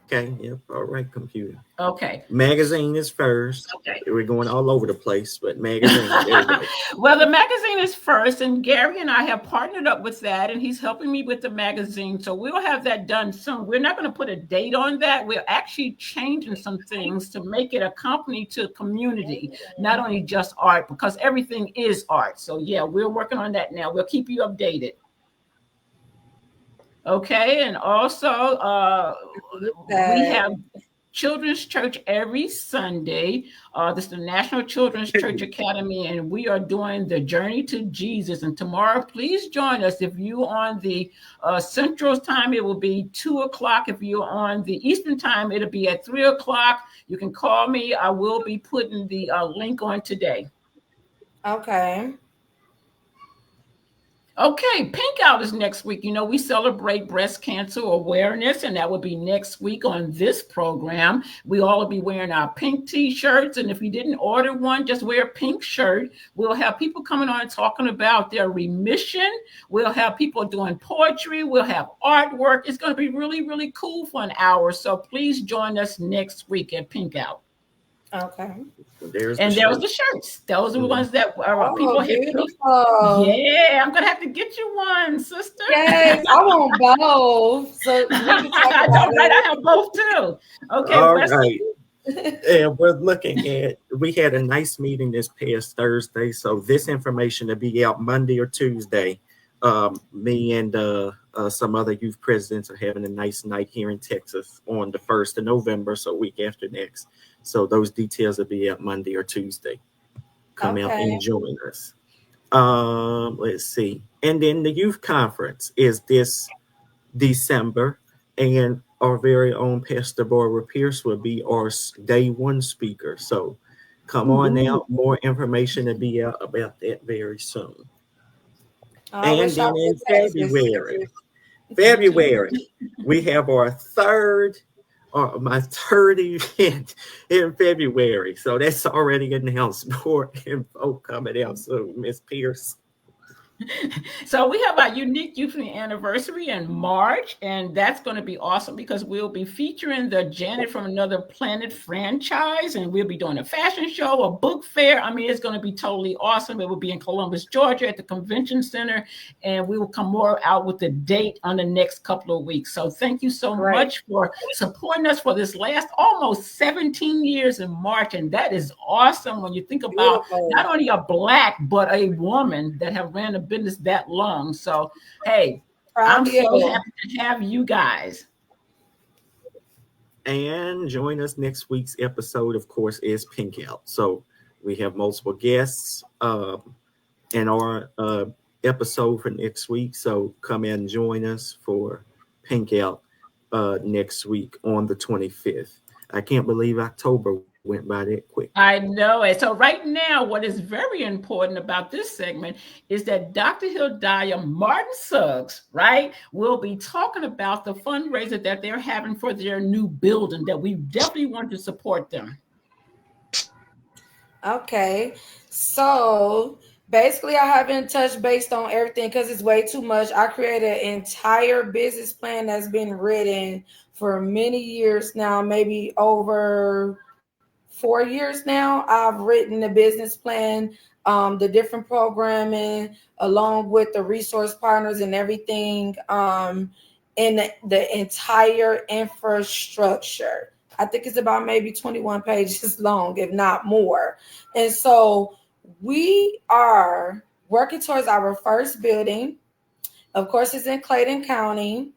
Okay. Yep. All right, computer. Okay. Magazine is first. Okay. We're going all over the place, but magazine. There we go. Well, the magazine is first, and Gary and I have partnered up with that, and he's helping me with the magazine. So we'll have that done soon. We're not going to put a date on that. We're actually changing some things to make it a company to community, not only just art, because everything is art. So yeah, we're working on that now. We'll keep you updated. Okay, and also we have Children's Church every Sunday. This is the National Children's Church Academy, and we are doing the Journey to Jesus. And tomorrow, please join us. If you on the Central Time, it will be 2:00. If you're on the Eastern Time, it'll be at 3:00. You can call me. I will be putting the link on today. Okay. Okay, Pink Out is next week. You know, we celebrate breast cancer awareness, and that will be next week on this program. We all will be wearing our pink T-shirts, and if you didn't order one, just wear a pink shirt. We'll have people coming on and talking about their remission. We'll have people doing poetry. We'll have artwork. It's going to be really, really cool for an hour. So please join us next week at Pink Out. Okay. There's and the there was shirt. the shirts. Those are the ones that people hit. Beautiful. Yeah, I'm gonna have to get you one, sister. Yes, I want both. So we can talk about right, I have both too. Okay, All Wesley. right. And we're looking at, we had a nice meeting this past Thursday. So this information will be out Monday or Tuesday. Me and some other youth presidents are having a nice night here in Texas on the 1st of November, so week after next. So those details will be out Monday or Tuesday. Come out and join us. Let's see. And then the youth conference is this December, and our very own Pastor Barbara Pierce will be our day one speaker. So come on out. More information will be out about that very soon. And then in February, we have our my third event in February. So that's already announced. More info coming out soon, Miss Pierce. So we have our unique Euphony anniversary in March, and that's going to be awesome because we'll be featuring the Janet from Another Planet franchise, and we'll be doing a fashion show, a book fair. I mean, it's going to be totally awesome. It will be in Columbus, Georgia at the Convention Center, and we will come more out with the date on the next couple of weeks. So thank you so much for supporting us for this last almost 17 years in March, and that is awesome when you think about not only a Black, but a woman that have ran a business that long. So hey, I'm so happy to have you guys. And join us next week's episode, of course, is Pink Out. So we have multiple guests in our episode for next week. So come in and join us for Pink Out next week on the 25th. I can't believe October went by that quick. I know it. So right now, what is very important about this segment is that Dr. Hildiah Martin-Suggs, right, will be talking about the fundraiser that they're having for their new building, that we definitely want to support them. Okay. So basically, I haven't touched base on everything because it's way too much. I created an entire business plan that's been written for many years now, maybe over 4 years now. I've written the business plan, the different programming, along with the resource partners and everything, in the entire infrastructure. I think it's about maybe 21 pages long, if not more. And so we are working towards our first building. Of course, it's in Clayton County.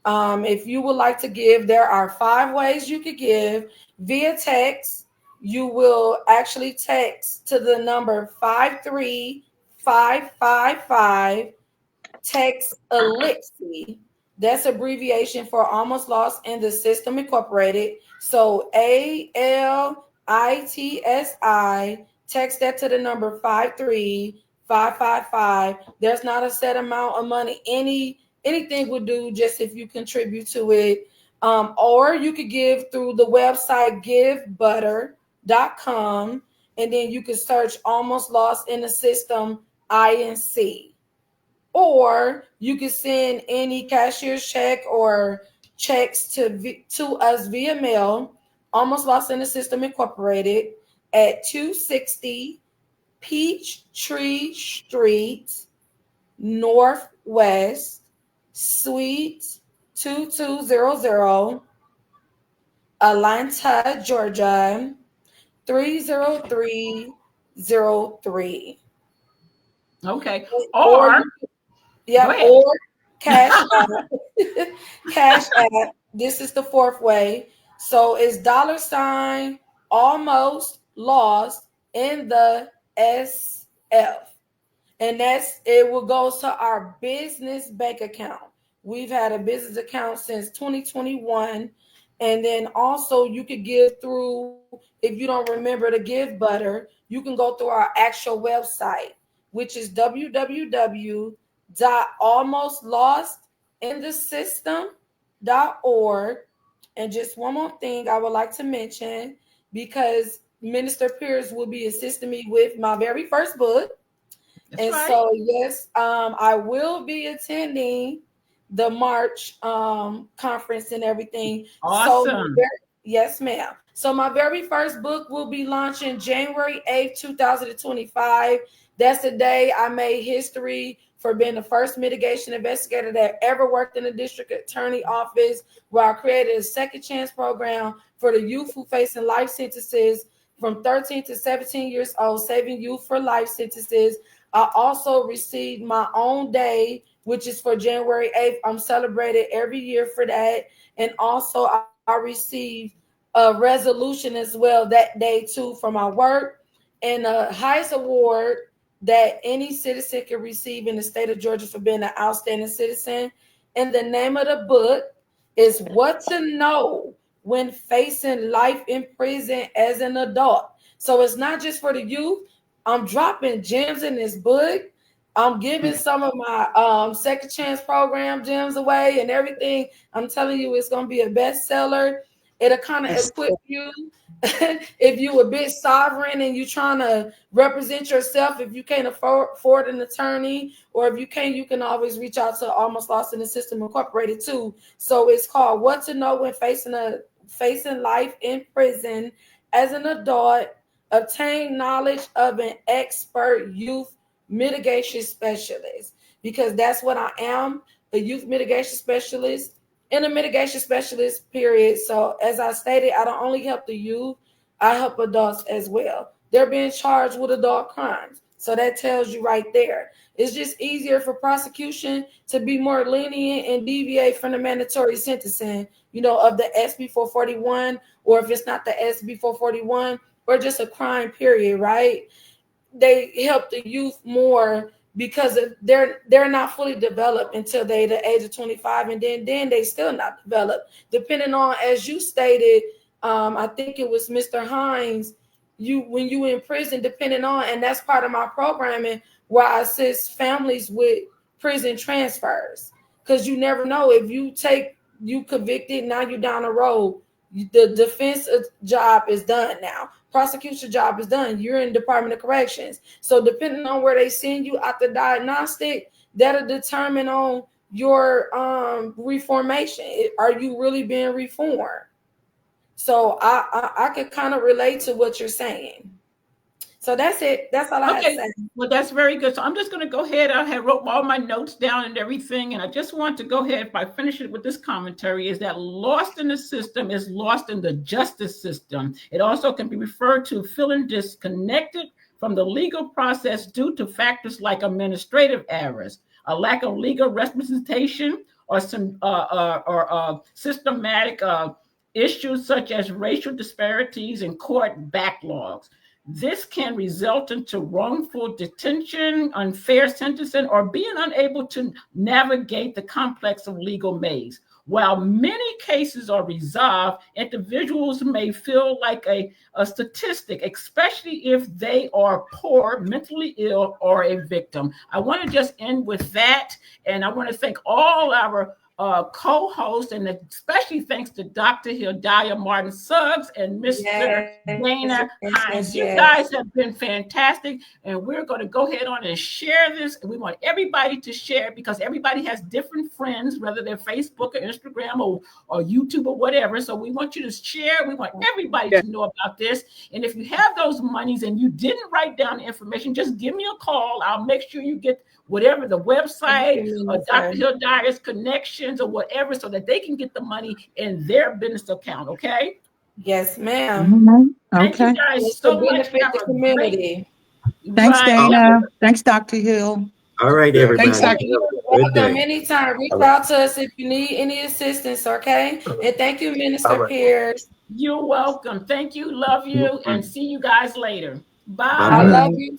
If you would like to give, there are 5 ways you could give via text. You will actually text to the number 53555, text ELIXI. That's abbreviation for Almost Lost in the System Incorporated. So ALITSI, text that to the number 53555. There's not a set amount of money. Anything will do, just if you contribute to it. Or you could give through the website givebutter.com, and then you can search Almost Lost in the System INC. Or you can send any cashier's check or checks to us via mail, Almost Lost in the System Incorporated, at 260 Peachtree Street, Northwest, Suite 2200, Atlanta, Georgia, 30303. Okay. Or Cash App. Cash App. This is the fourth way. So it's $ almost lost in the SF. And it will go to our business bank account. We've had a business account since 2021. And then also you could give through, if you don't remember the give butter, you can go through our actual website, which is www.almostlostinthesystem.org. And just one more thing I would like to mention, because Minister Pierce will be assisting me with my very first book. So yes, I will be attending the March conference and everything. Awesome. So yes, ma'am. So my very first book will be launching January 8th, 2025. That's the day I made history for being the first mitigation investigator that ever worked in the district attorney office, where I created a second chance program for the youth who facing life sentences from 13 to 17 years old, saving youth for life sentences. I also received my own day, which is for January 8th. I'm celebrated every year for that. And also I received a resolution as well that day too for my work, and the highest award that any citizen can receive in the state of Georgia for being an outstanding citizen. And the name of the book is What to Know When Facing Life in Prison as an Adult. So it's not just for the youth. I'm dropping gems in this book. I'm giving some of my second chance program gems away and everything. I'm telling you, it's going to be a bestseller. It'll kind of equip you if you a bit sovereign and you're trying to represent yourself. If you can't afford an attorney, or if you can't, you can always reach out to Almost Lost in the System Incorporated too. So it's called What to Know When Facing Life in Prison as an Adult. Obtain knowledge of an expert youth mitigation specialist, because that's what I am, a youth mitigation specialist and a mitigation specialist, period. So as I stated, I don't only help the youth, I help adults as well. They're being charged with adult crimes. So that tells you right there. It's just easier for prosecution to be more lenient and deviate from the mandatory sentencing, of the SB 441, or if it's not the SB 441, or just a crime period, right? They help the youth more because they're not fully developed until they the age of 25, and then they still not developed. Depending on, as you stated, I think it was Mr. Hines, when you in prison, depending on, and that's part of my programming where I assist families with prison transfers, because you never know, if you convicted, now you're down the road. The defense job is done now. Prosecution job is done. You're in Department of Corrections. So depending on where they send you after diagnostic, that'll determine on your reformation. Are you really being reformed? So I could kind of relate to what you're saying. So that's it. That's all I have to say. Well, that's very good. So I'm just going to go ahead. I had wrote all my notes down and everything. And I just want to go ahead, if I finish it with this commentary, is that lost in the system is lost in the justice system. It also can be referred to feeling disconnected from the legal process due to factors like administrative errors, a lack of legal representation, or some systematic issues such as racial disparities and court backlogs. This can result into wrongful detention, unfair sentencing, or being unable to navigate the complex of legal maze. While many cases are resolved, individuals may feel like a statistic, especially if they are poor, mentally ill, or a victim. I want to just end with that, and I want to thank all our co-host, and especially thanks to Dr. Hildiah Martin-Suggs and Mr. Dana Hines. You guys have been fantastic, and we're going to go ahead on and share this. And we want everybody to share, because everybody has different friends, whether they're Facebook or Instagram or YouTube or whatever. So we want you to share. We want everybody to know about this. And if you have those monies and you didn't write down the information, just give me a call. I'll make sure you get whatever the website or Dr. Hildiah's connections or whatever, so that they can get the money in their business account. Okay. Yes, ma'am. Thank you guys so much. Have the community. Thanks, Dana. Thanks, Dr. Hill. All right, everybody. Thanks, Dr. Welcome anytime. Reach out to us if you need any assistance, okay? And thank you, Minister Pierce. You're welcome. Thank you. Love you. And see you guys later. Bye. I love you.